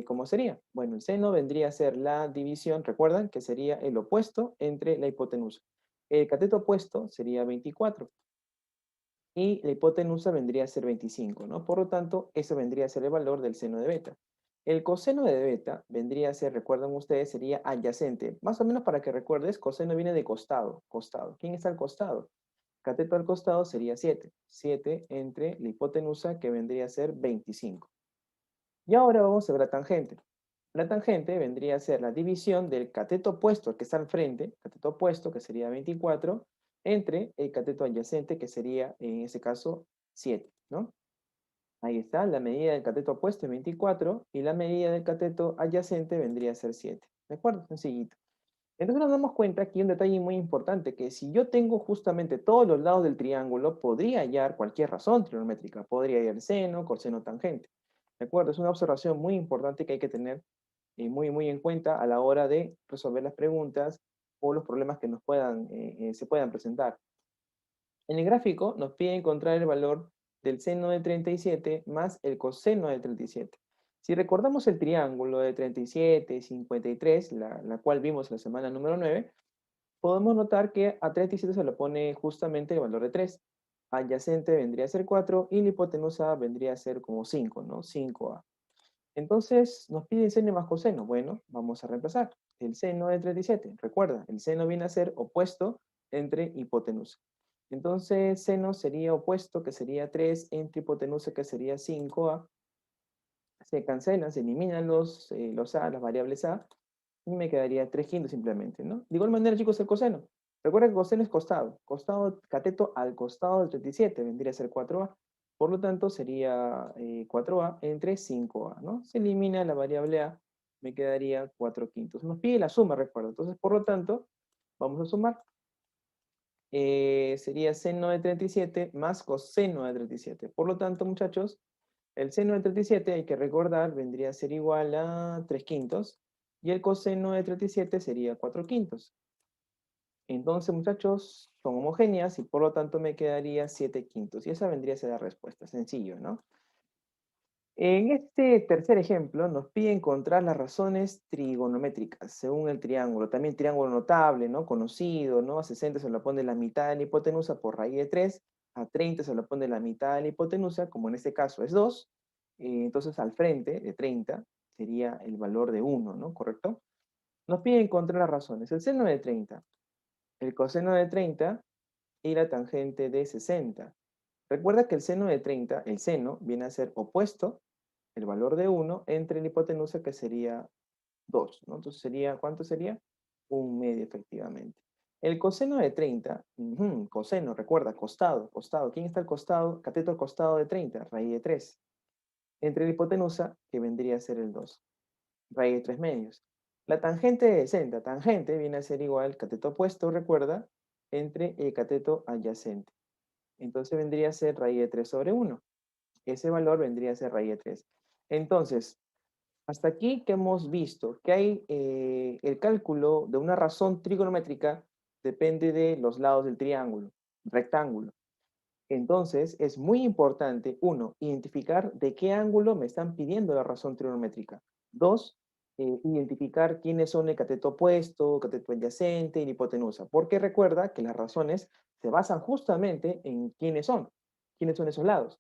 ¿cómo sería? Bueno, el seno vendría a ser la división, recuerdan que sería el opuesto entre la hipotenusa. El cateto opuesto sería 24 y la hipotenusa vendría a ser 25, ¿no? Por lo tanto, eso vendría a ser el valor del seno de beta. El coseno de beta vendría a ser, recuerdan ustedes, sería adyacente. Más o menos para que recuerdes, coseno viene de costado, costado. ¿Quién está al costado? Cateto al costado sería 7. 7 entre la hipotenusa, que vendría a ser 25. Y ahora vamos a ver la tangente. La tangente vendría a ser la división del cateto opuesto, que está al frente, cateto opuesto, que sería 24, entre el cateto adyacente, que sería, en ese caso, 7, ¿no? Ahí está, la medida del cateto opuesto es 24 y la medida del cateto adyacente vendría a ser 7. ¿De acuerdo? Sencillito. Entonces nos damos cuenta aquí un detalle muy importante, que si yo tengo justamente todos los lados del triángulo, podría hallar cualquier razón trigonométrica. Podría hallar seno, coseno, tangente. ¿De acuerdo? Es una observación muy importante que hay que tener muy, muy en cuenta a la hora de resolver las preguntas o los problemas que se puedan presentar. En el gráfico nos pide encontrar el valor del seno de 37 más el coseno de 37. Si recordamos el triángulo de 37, 53, la cual vimos la semana número 9, podemos notar que a 37 se le pone justamente el valor de 3. Adyacente vendría a ser 4 y la hipotenusa vendría a ser como 5, ¿no? 5a. Entonces, nos pide seno más coseno. Bueno, vamos a reemplazar. El seno de 37. Recuerda, el seno viene a ser opuesto entre hipotenusa. Entonces, seno sería opuesto, que sería 3, entre hipotenusa, que sería 5a. Se cancelan, se eliminan los a, las variables a, y me quedaría 3 quintos simplemente, ¿no? De igual manera, chicos, el coseno. Recuerda que coseno es costado. Costado, cateto al costado del 37 vendría a ser 4a. Por lo tanto, sería 4a entre 5a, ¿no? Se elimina la variable a, me quedaría 4 quintos. Nos pide la suma, recuerda. Entonces, por lo tanto, vamos a sumar. Sería seno de 37 más coseno de 37. Por lo tanto, muchachos, el seno de 37, hay que recordar, vendría a ser igual a 3 quintos. Y el coseno de 37 sería 4 quintos. Entonces, muchachos, son homogéneas y por lo tanto me quedaría 7 quintos. Y esa vendría a ser la respuesta. Sencillo, ¿no? En este tercer ejemplo nos pide encontrar las razones trigonométricas según el triángulo. También triángulo notable, ¿no? Conocido, ¿no? A 60 se le pone la mitad de la hipotenusa por raíz de 3. A 30 se le pone la mitad de la hipotenusa, como en este caso es 2. Entonces al frente de 30 sería el valor de 1, ¿no? ¿Correcto? Nos pide encontrar las razones. El seno de 30, el coseno de 30 y la tangente de 60. Recuerda que el seno de 30, el seno, viene a ser opuesto, el valor de 1, entre la hipotenusa que sería 2, ¿no? Entonces sería, ¿cuánto sería? Un medio, efectivamente. El coseno de 30, coseno, recuerda, costado, costado. ¿Quién está al costado? Cateto al costado de 30, raíz de 3. Entre la hipotenusa, que vendría a ser el 2, raíz de 3 medios. La tangente de 60, tangente viene a ser igual, cateto opuesto, recuerda, entre el cateto adyacente. Entonces vendría a ser raíz de 3 sobre 1. Ese valor vendría a ser raíz de 3. Entonces, hasta aquí que hemos visto que hay el cálculo de una razón trigonométrica depende de los lados del triángulo, rectángulo. Entonces, es muy importante, uno, identificar de qué ángulo me están pidiendo la razón trigonométrica. Dos, identificar quiénes son el cateto opuesto, cateto adyacente y la hipotenusa. Porque recuerda que las razones se basan justamente en quiénes son esos lados.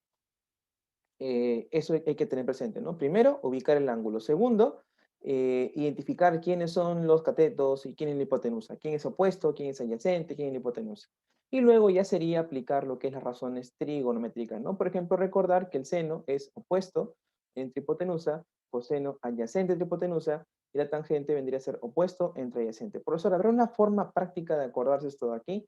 Eso hay que tener presente, ¿no? Primero, ubicar el ángulo. Segundo, identificar quiénes son los catetos y quién es la hipotenusa. Quién es opuesto, quién es adyacente, quién es la hipotenusa. Y luego ya sería aplicar lo que es las razones trigonométricas, ¿no? Por ejemplo, recordar que el seno es opuesto entre hipotenusa, coseno adyacente entre hipotenusa, y la tangente vendría a ser opuesto entre adyacente. Por eso, ¿habrá una forma práctica de acordarse esto de aquí?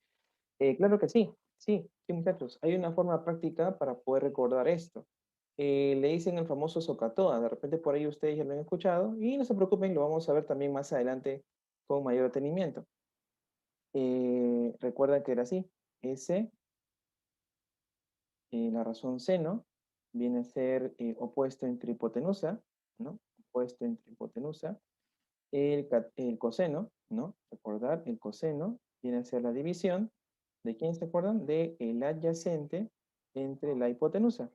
Claro que sí, sí, sí, muchachos. Hay una forma práctica para poder recordar esto. Le dicen el famoso SOHCAHTOA. De repente por ahí ustedes ya lo han escuchado y no se preocupen, lo vamos a ver también más adelante con mayor detenimiento. Recuerda que era así. S, la razón seno, viene a ser opuesto entre hipotenusa, ¿no? Opuesto entre hipotenusa. El coseno, ¿no? Recordar, el coseno viene a ser la división. ¿De quién se acuerdan? De el adyacente entre la hipotenusa.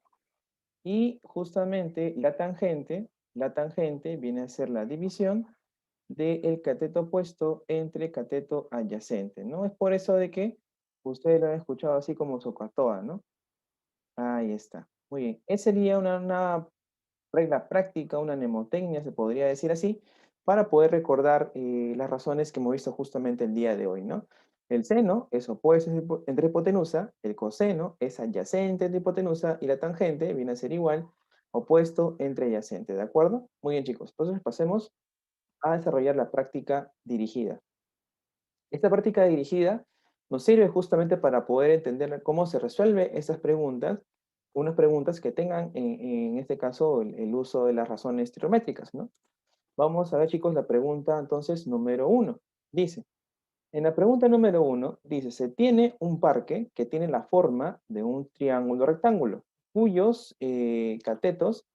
Y justamente la tangente viene a ser la división del cateto opuesto entre cateto adyacente, ¿no? Es por eso de que ustedes lo han escuchado así como SOHCAHTOA, ¿no? Ahí está. Muy bien. Esa sería una regla práctica, una mnemotecnia, se podría decir así, para poder recordar las razones que hemos visto justamente el día de hoy, ¿no? El seno es opuesto entre hipotenusa, el coseno es adyacente entre hipotenusa y la tangente viene a ser igual, opuesto entre adyacente, ¿de acuerdo? Muy bien, chicos. Entonces pasemos a desarrollar la práctica dirigida. Esta práctica dirigida nos sirve justamente para poder entender cómo se resuelve estas preguntas, unas preguntas que tengan, en este caso, el uso de las razones trigonométricas, ¿no? Vamos a ver, chicos, la pregunta entonces número 1. Dice, en la pregunta número 1, dice, se tiene un parque que tiene la forma de un triángulo rectángulo, cuyos catetos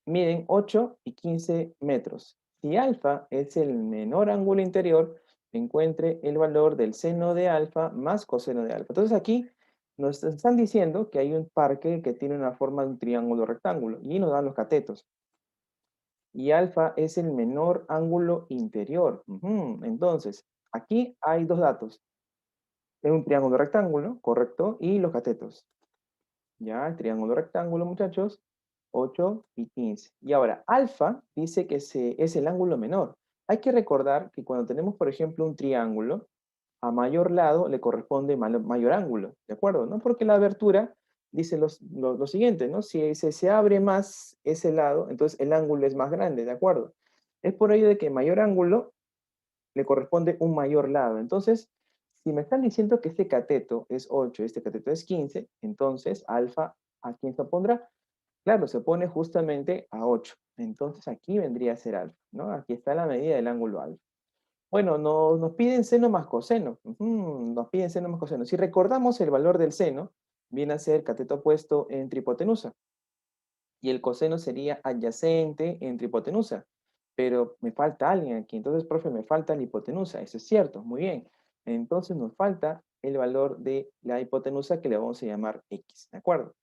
miden 8 y 15 metros. Si alfa es el menor ángulo interior, encuentre el valor del seno de alfa más coseno de alfa. Entonces aquí Nos están diciendo que hay un parque que tiene una forma de un triángulo rectángulo y nos dan los catetos. Y alfa es el menor ángulo interior. Entonces, aquí hay dos datos. Es un triángulo rectángulo, correcto, y los catetos. Ya, el triángulo rectángulo, muchachos, 8 y 15. Y ahora, alfa dice que es el ángulo menor. Hay que recordar que cuando tenemos, por ejemplo, un triángulo, a mayor lado le corresponde mayor ángulo, ¿de acuerdo? ¿No? Porque la abertura dice lo siguiente, ¿no? Si se abre más ese lado, entonces el ángulo es más grande, ¿de acuerdo? Es por ello de que mayor ángulo le corresponde un mayor lado. Entonces, si me están diciendo que este cateto es 8, este cateto es 15, entonces alfa, ¿a quién se pondrá? Claro, se pone justamente a 8. Entonces aquí vendría a ser alfa, ¿no? Aquí está la medida del ángulo alfa. Bueno, nos piden seno más coseno. Nos piden seno más coseno. Si recordamos el valor del seno, viene a ser cateto opuesto entre hipotenusa. Y el coseno sería adyacente entre hipotenusa. Pero me falta alguien aquí. Entonces, profe, me falta la hipotenusa. Eso es cierto, muy bien. Entonces nos falta el valor de la hipotenusa que le vamos a llamar x, ¿de acuerdo?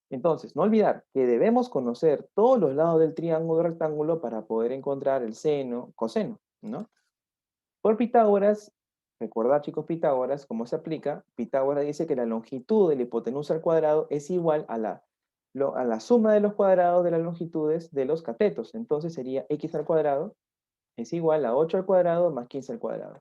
Entonces, no olvidar que debemos conocer todos los lados del triángulo rectángulo para poder encontrar el seno, coseno, ¿no? Por Pitágoras, recordad chicos Pitágoras, ¿cómo se aplica? Pitágoras dice que la longitud de la hipotenusa al cuadrado es igual a la suma de los cuadrados de las longitudes de los catetos. Entonces sería x al cuadrado es igual a 8 al cuadrado más 15 al cuadrado.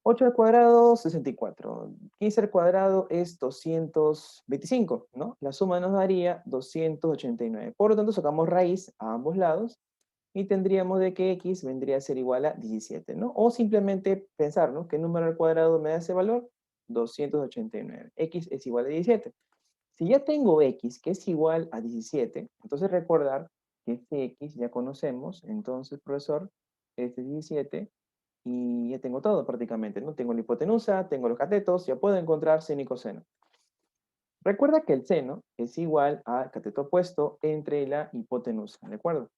8 al cuadrado, 64. 15 al cuadrado es 225, ¿no? La suma nos daría 289. Por lo tanto, sacamos raíz a ambos lados y tendríamos de que x vendría a ser igual a 17, ¿no? O simplemente pensar, ¿no? ¿Qué número al cuadrado me da ese valor? 289. X es igual a 17. Si ya tengo x que es igual a 17, entonces recordar que este x ya conocemos, entonces, profesor, este es 17 y ya tengo todo prácticamente, ¿no? Tengo la hipotenusa, tengo los catetos, ya puedo encontrar seno y coseno. Recuerda que el seno es igual al cateto opuesto entre la hipotenusa, ¿de acuerdo?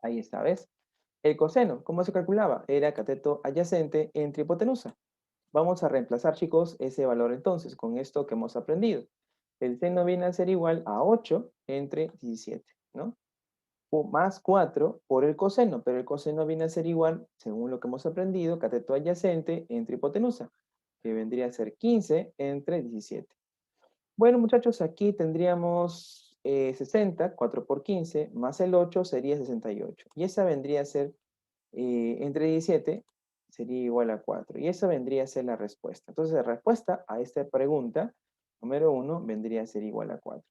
Ahí está, ¿ves? El coseno, ¿cómo se calculaba? Era cateto adyacente entre hipotenusa. Vamos a reemplazar, chicos, ese valor entonces con esto que hemos aprendido. El seno viene a ser igual a 8 entre 17, ¿no? O más 4 por el coseno, pero el coseno viene a ser igual, según lo que hemos aprendido, cateto adyacente entre hipotenusa, que vendría a ser 15 entre 17. Bueno, muchachos, aquí tendríamos 60, 4 por 15, más el 8 sería 68. Y esa vendría a ser entre 17 sería igual a 4. Y esa vendría a ser la respuesta. Entonces, la respuesta a esta pregunta, número 1, vendría a ser igual a 4.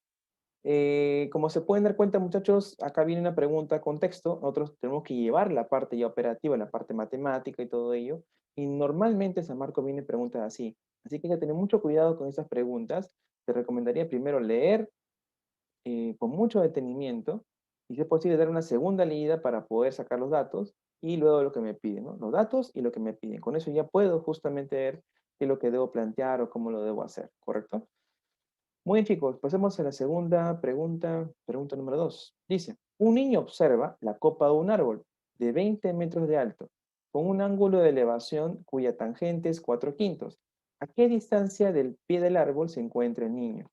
Como se pueden dar cuenta, muchachos, acá viene una pregunta con texto. Nosotros tenemos que llevar la parte ya operativa, la parte matemática y todo ello. Y normalmente San Marco viene preguntas así. Así que hay que tener mucho cuidado con esas preguntas. Te recomendaría primero leer con mucho detenimiento y si es posible dar una segunda leída para poder sacar los datos y luego lo que me piden, ¿no? Los datos y lo que me piden. Con eso ya puedo justamente ver qué es lo que debo plantear o cómo lo debo hacer, ¿correcto? Muy bien, chicos, pasemos a la segunda pregunta, pregunta número 2. Dice, un niño observa la copa de un árbol de 20 metros de alto, con un ángulo de elevación cuya tangente es 4 quintos. ¿A qué distancia del pie del árbol se encuentra el niño?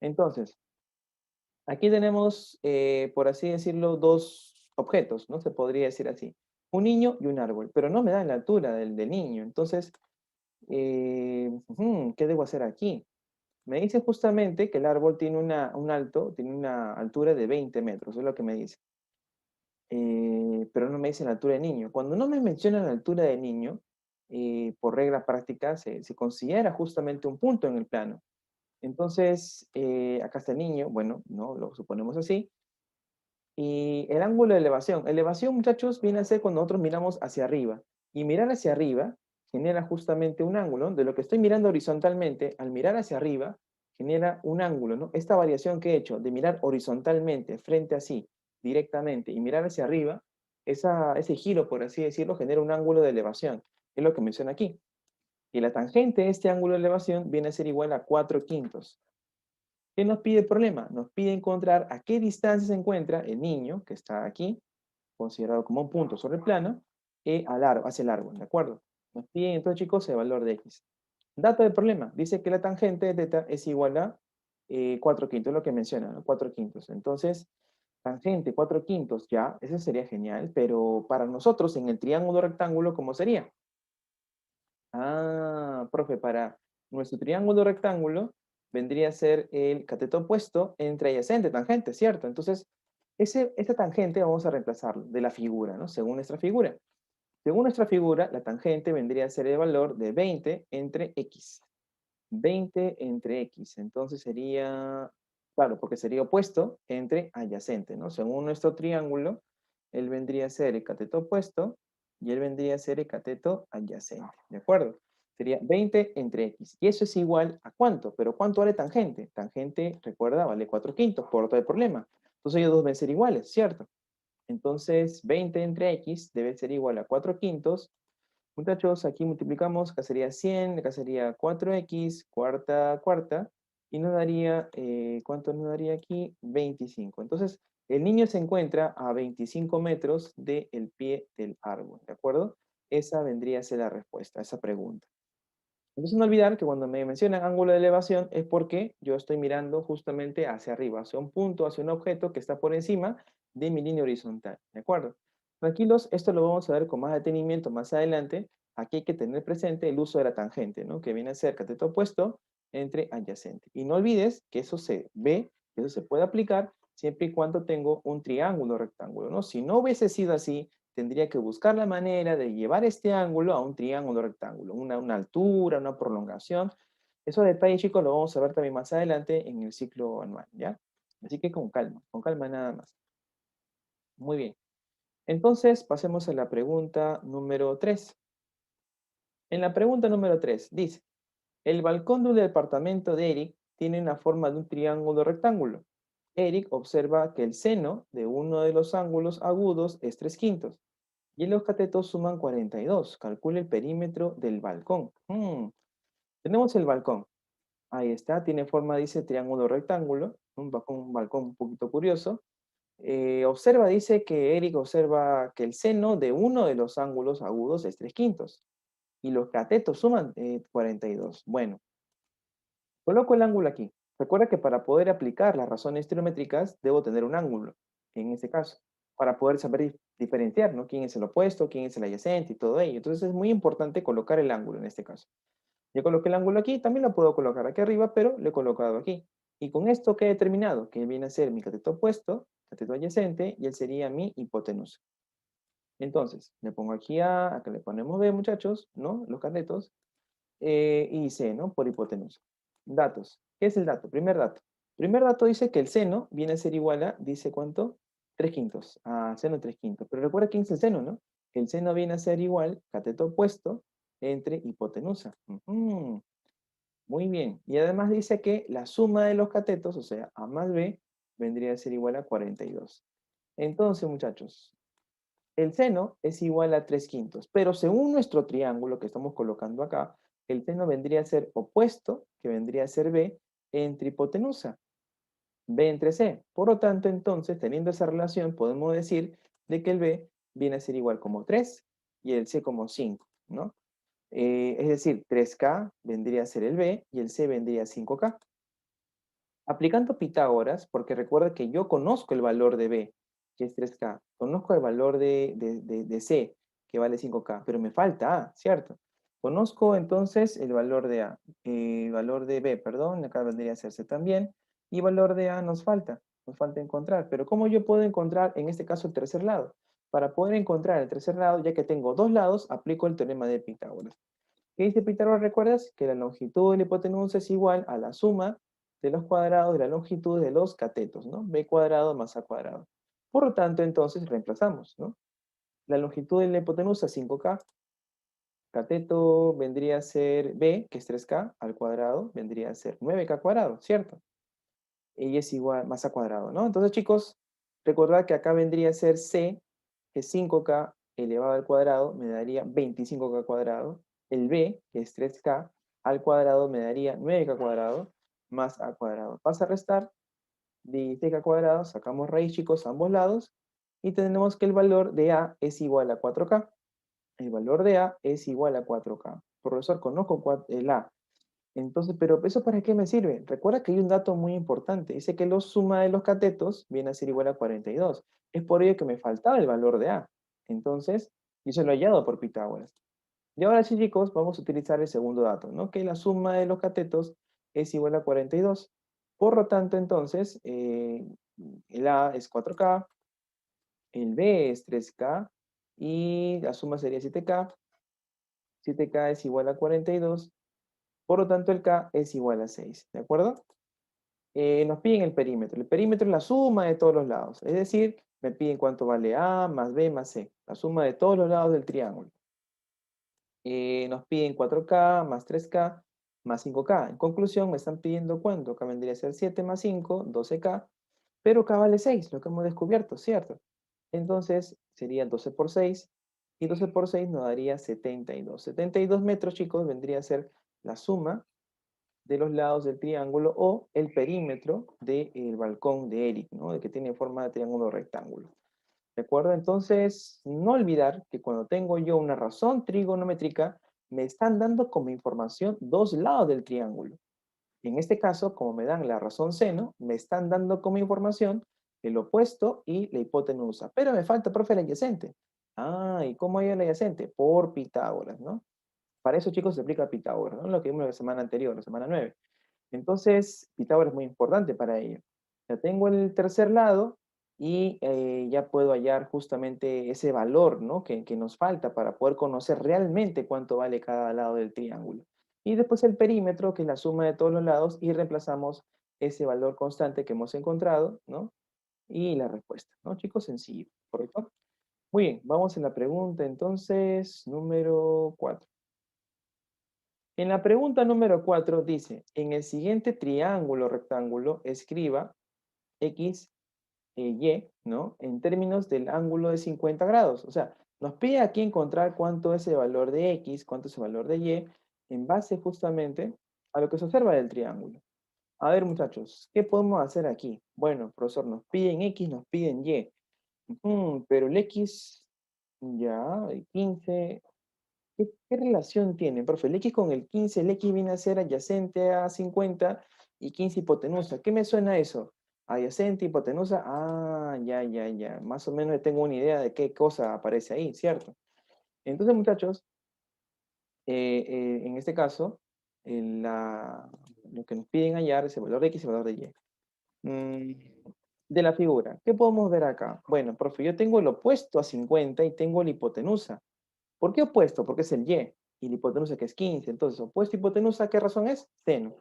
Entonces, aquí tenemos, por así decirlo, dos objetos, ¿no? Se podría decir así. Un niño y un árbol, pero no me dan la altura del niño. Entonces, ¿qué debo hacer aquí? Me dice justamente que el árbol tiene tiene una altura de 20 metros, es lo que me dice. Pero no me dice la altura del niño. Cuando no me mencionan la altura del niño, por regla práctica, se considera justamente un punto en el plano. Entonces, acá está el niño, bueno, no lo suponemos así. Y el ángulo de elevación. Elevación, muchachos, viene a ser cuando nosotros miramos hacia arriba. Y mirar hacia arriba genera justamente un ángulo, ¿no? De lo que estoy mirando horizontalmente, al mirar hacia arriba, genera un ángulo, ¿no? Esta variación que he hecho de mirar horizontalmente, frente así, directamente, y mirar hacia arriba, ese giro, por así decirlo, genera un ángulo de elevación. Es lo que menciona aquí. Y la tangente de este ángulo de elevación viene a ser igual a 4 quintos. ¿Qué nos pide el problema? Nos pide encontrar a qué distancia se encuentra el niño, que está aquí, considerado como un punto sobre el plano, hacia el árbol, ¿de acuerdo? Nos pide entonces, chicos, el valor de x. Dato del problema, dice que la tangente de teta es igual a 4 quintos, lo que menciona, ¿no? 4 quintos. Entonces, tangente 4 quintos, ya, eso sería genial, pero para nosotros en el triángulo rectángulo, ¿cómo sería? Ah, profe, para nuestro triángulo rectángulo vendría a ser el cateto opuesto entre adyacente, tangente, ¿cierto? Entonces, esa tangente vamos a reemplazarlo de la figura, ¿no? Según nuestra figura. Según nuestra figura, la tangente vendría a ser el valor de 20 entre x. 20 entre x. Entonces sería, claro, porque sería opuesto entre adyacente, ¿no? Según nuestro triángulo, él vendría a ser el cateto opuesto y él vendría a ser el cateto adyacente, ¿de acuerdo? Sería 20 entre x. Y eso es igual a ¿cuánto? Pero ¿cuánto vale tangente? Tangente, recuerda, vale 4 quintos, por otro problema. Entonces ellos dos deben ser iguales, ¿cierto? Entonces 20 entre x debe ser igual a 4 quintos. Muchachos, aquí multiplicamos, acá sería 100, acá sería 4x, cuarta, cuarta, y nos daría, ¿cuánto nos daría aquí? 25. Entonces, el niño se encuentra a 25 metros del pie del árbol, ¿de acuerdo? Esa vendría a ser la respuesta a esa pregunta. Entonces, no olvidar que cuando me mencionan ángulo de elevación es porque yo estoy mirando justamente hacia arriba, hacia un punto, hacia un objeto que está por encima de mi línea horizontal, ¿de acuerdo? Tranquilos, esto lo vamos a ver con más detenimiento más adelante. Aquí hay que tener presente el uso de la tangente, ¿no? Que viene a ser cateto opuesto entre adyacente. Y no olvides que eso se ve, que eso se puede aplicar siempre y cuando tengo un triángulo rectángulo, ¿no? Si no hubiese sido así, tendría que buscar la manera de llevar este ángulo a un triángulo rectángulo, una altura, una prolongación. Esos detalles, chicos, lo vamos a ver también más adelante en el ciclo anual, ¿ya? Así que con calma nada más. Muy bien. Entonces, pasemos a la pregunta número 3. En la pregunta número 3 dice, el balcón de un departamento de Eric tiene una forma de un triángulo rectángulo. Eric observa que el seno de uno de los ángulos agudos es 3 quintos y los catetos suman 42. Calcule el perímetro del balcón. Tenemos el balcón. Ahí está, tiene forma, dice, triángulo rectángulo. Un balcón un poquito curioso. Observa, dice que Eric observa que el seno de uno de los ángulos agudos es 3 quintos. Y los catetos suman 42. Bueno, coloco el ángulo aquí. Recuerda que para poder aplicar las razones trigonométricas debo tener un ángulo, en este caso, para poder saber diferenciar, ¿no? Quién es el opuesto, quién es el adyacente y todo ello. Entonces es muy importante colocar el ángulo en este caso. Ya coloqué el ángulo aquí, también lo puedo colocar aquí arriba, pero lo he colocado aquí. Y con esto, ¿qué he determinado? Que viene a ser mi cateto opuesto, cateto adyacente, y él sería mi hipotenusa. Entonces, le pongo aquí A, acá le ponemos B, muchachos, ¿no? Los catetos, y C, ¿no? Por hipotenusa. Datos. ¿Qué es el dato? Primer dato. Primer dato dice que el seno viene a ser igual a, dice cuánto, 3 quintos. Ah, seno 3 quintos. Pero recuerda quién es el seno, ¿no? El seno viene a ser igual, cateto opuesto, entre hipotenusa. Muy bien. Y además dice que la suma de los catetos, o sea, A más B, vendría a ser igual a 42. Entonces, muchachos, el seno es igual a 3 quintos, pero según nuestro triángulo que estamos colocando acá, el seno vendría a ser opuesto, que vendría a ser B, entre hipotenusa, B entre C. Por lo tanto, entonces, teniendo esa relación, podemos decir de que el B viene a ser igual como 3 y el C como 5, ¿no? Es decir, 3K vendría a ser el B y el C vendría a 5K. Aplicando Pitágoras, porque recuerda que yo conozco el valor de B, que es 3K, conozco el valor de C, que vale 5K, pero me falta A, ¿cierto? Conozco entonces el valor de A, el valor de B, perdón, acá vendría a ser C también, y valor de A nos falta encontrar, pero ¿cómo yo puedo encontrar en este caso el tercer lado? Para poder encontrar el tercer lado, ya que tengo dos lados, aplico el teorema de Pitágoras. ¿Qué dice Pitágoras? ¿Recuerdas? Que la longitud de la hipotenusa es igual a la suma de los cuadrados de la longitud de los catetos, ¿no? B cuadrado más A cuadrado. Por lo tanto, entonces reemplazamos, ¿no? La longitud de la hipotenusa es 5K, cateto vendría a ser B, que es 3K, al cuadrado vendría a ser 9K cuadrado, ¿cierto? Y es igual más A cuadrado, ¿no? Entonces, chicos, recordad que acá vendría a ser C, que es 5K elevado al cuadrado, me daría 25K cuadrado. El B, que es 3K, al cuadrado me daría 9K cuadrado, más A cuadrado. Pasa a restar, 16K cuadrado, sacamos raíz, chicos, a ambos lados, y tenemos que el valor de A es igual a 4K. El valor de A es igual a 4K. Profesor, conozco el A. Entonces, ¿pero eso para qué me sirve? Recuerda que hay un dato muy importante. Dice que la suma de los catetos viene a ser igual a 42. Es por ello que me faltaba el valor de A. Entonces, yo se lo he hallado por Pitágoras. Y ahora sí, chicos, vamos a utilizar el segundo dato, ¿no? Que la suma de los catetos es igual a 42. Por lo tanto, entonces, el A es 4K, el B es 3K y la suma sería 7K. 7K es igual a 42. Por lo tanto, el K es igual a 6. ¿De acuerdo? Nos piden el perímetro. El perímetro es la suma de todos los lados. Es decir, me piden cuánto vale A más B más C. La suma de todos los lados del triángulo. Nos piden 4K más 3K más 5K. En conclusión, me están pidiendo cuánto. Acá vendría a ser 7 más 5, 12K. Pero K vale 6, lo que hemos descubierto, ¿cierto? Entonces, sería 12 por 6. Y 12 por 6 nos daría 72. 72 metros, chicos, vendría a ser la suma de los lados del triángulo o el perímetro del balcón de Eric, ¿no? De que tiene forma de triángulo rectángulo. ¿De acuerdo? Entonces, no olvidar que cuando tengo yo una razón trigonométrica, me están dando como información dos lados del triángulo. En este caso, como me dan la razón seno, me están dando como información el opuesto y la hipotenusa. Pero me falta, profe, el adyacente. Ah, ¿y cómo hay el adyacente? Por Pitágoras, ¿no? Para eso, chicos, se aplica Pitágoras, ¿no? Lo que vimos la semana anterior, la semana 9. Entonces, Pitágoras es muy importante para ello. Ya tengo el tercer lado y ya puedo hallar justamente ese valor, ¿no? que nos falta para poder conocer realmente cuánto vale cada lado del triángulo. Y después el perímetro, que es la suma de todos los lados, y reemplazamos ese valor constante que hemos encontrado, ¿no? Y la respuesta, ¿no? Chicos, sencillo, ¿correcto? Muy bien, vamos a la pregunta entonces, número 4. En la pregunta número 4 dice, en el siguiente triángulo rectángulo, escriba X, Y, ¿no? En términos del ángulo de 50 grados. O sea, nos pide aquí encontrar cuánto es el valor de X, cuánto es el valor de Y, en base justamente a lo que se observa del triángulo. A ver, muchachos, ¿qué podemos hacer aquí? Bueno, profesor, nos piden X, nos piden Y. Pero el X, ya, el 15. ¿Qué relación tiene, profe? El X con el 15, el X viene a ser adyacente a 50 y 15 hipotenusa. ¿Qué me suena eso? Adyacente, hipotenusa. Ah, ya, ya, ya. Más o menos tengo una idea de qué cosa aparece ahí, ¿cierto? Entonces, muchachos, en este caso, lo que nos piden hallar es el valor de X y el valor de Y. De la figura, ¿qué podemos ver acá? Bueno, profe, yo tengo el opuesto a 50 y tengo la hipotenusa. ¿Por qué opuesto? Porque es el y la hipotenusa que es 15. Entonces, opuesto a hipotenusa, ¿qué razón es? Seno.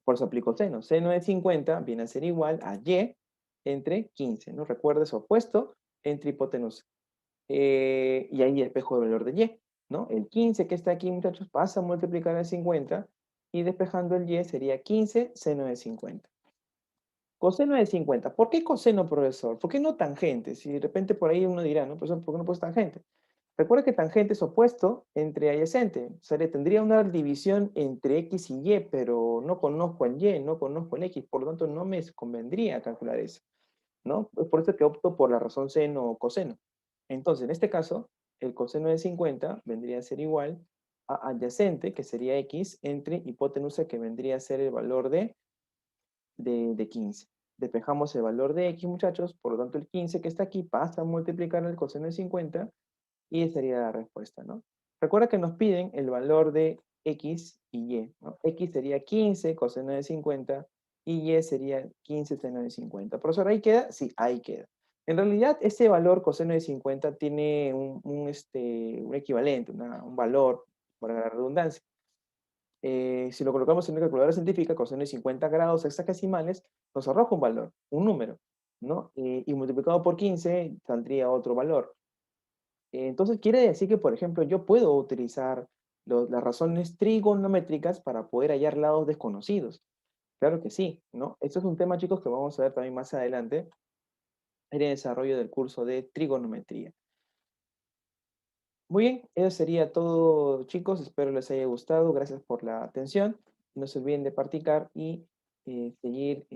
Por eso aplico seno. Seno de 50 viene a ser igual a y entre 15, ¿no? Recuerda eso, opuesto entre hipotenusa. Y ahí espejo el valor de y, ¿no? El 15 que está aquí, muchachos, pasa a multiplicar el 50 y despejando el y sería 15 seno de 50. Coseno de 50. ¿Por qué coseno, profesor? ¿Por qué no tangente? Si de repente por ahí uno dirá, ¿no, profesor, por qué no puedes tangente? Recuerda que tangente es opuesto entre adyacente. O sea, le tendría una división entre X y Y, pero no conozco el Y, no conozco el X, por lo tanto no me convendría calcular eso, ¿no? Es por eso que opto por la razón seno o coseno. Entonces, en este caso, el coseno de 50 vendría a ser igual a adyacente, que sería X, entre hipotenusa, que vendría a ser el valor de 15. Despejamos el valor de X, muchachos, por lo tanto el 15 que está aquí pasa a multiplicar el coseno de 50 y esa sería la respuesta, ¿no? Recuerda que nos piden el valor de X y Y, ¿no? X sería 15 coseno de 50 y Y sería 15 seno de 50. ¿Profesor, ahí queda? Sí, ahí queda. En realidad, ese valor coseno de 50 tiene un equivalente, un valor, por la redundancia. Si lo colocamos en una calculadora científica, coseno de 50 grados hexagesimales, nos arroja un valor, un número, ¿no? Y multiplicado por 15 saldría otro valor. Entonces quiere decir que, por ejemplo, yo puedo utilizar las razones trigonométricas para poder hallar lados desconocidos. Claro que sí, ¿no? Esto es un tema, chicos, que vamos a ver también más adelante en el desarrollo del curso de trigonometría. Muy bien, eso sería todo, chicos. Espero les haya gustado. Gracias por la atención. No se olviden de practicar y seguir,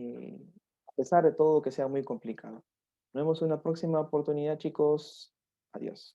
a pesar de todo que sea muy complicado. Nos vemos en una próxima oportunidad, chicos. Adiós.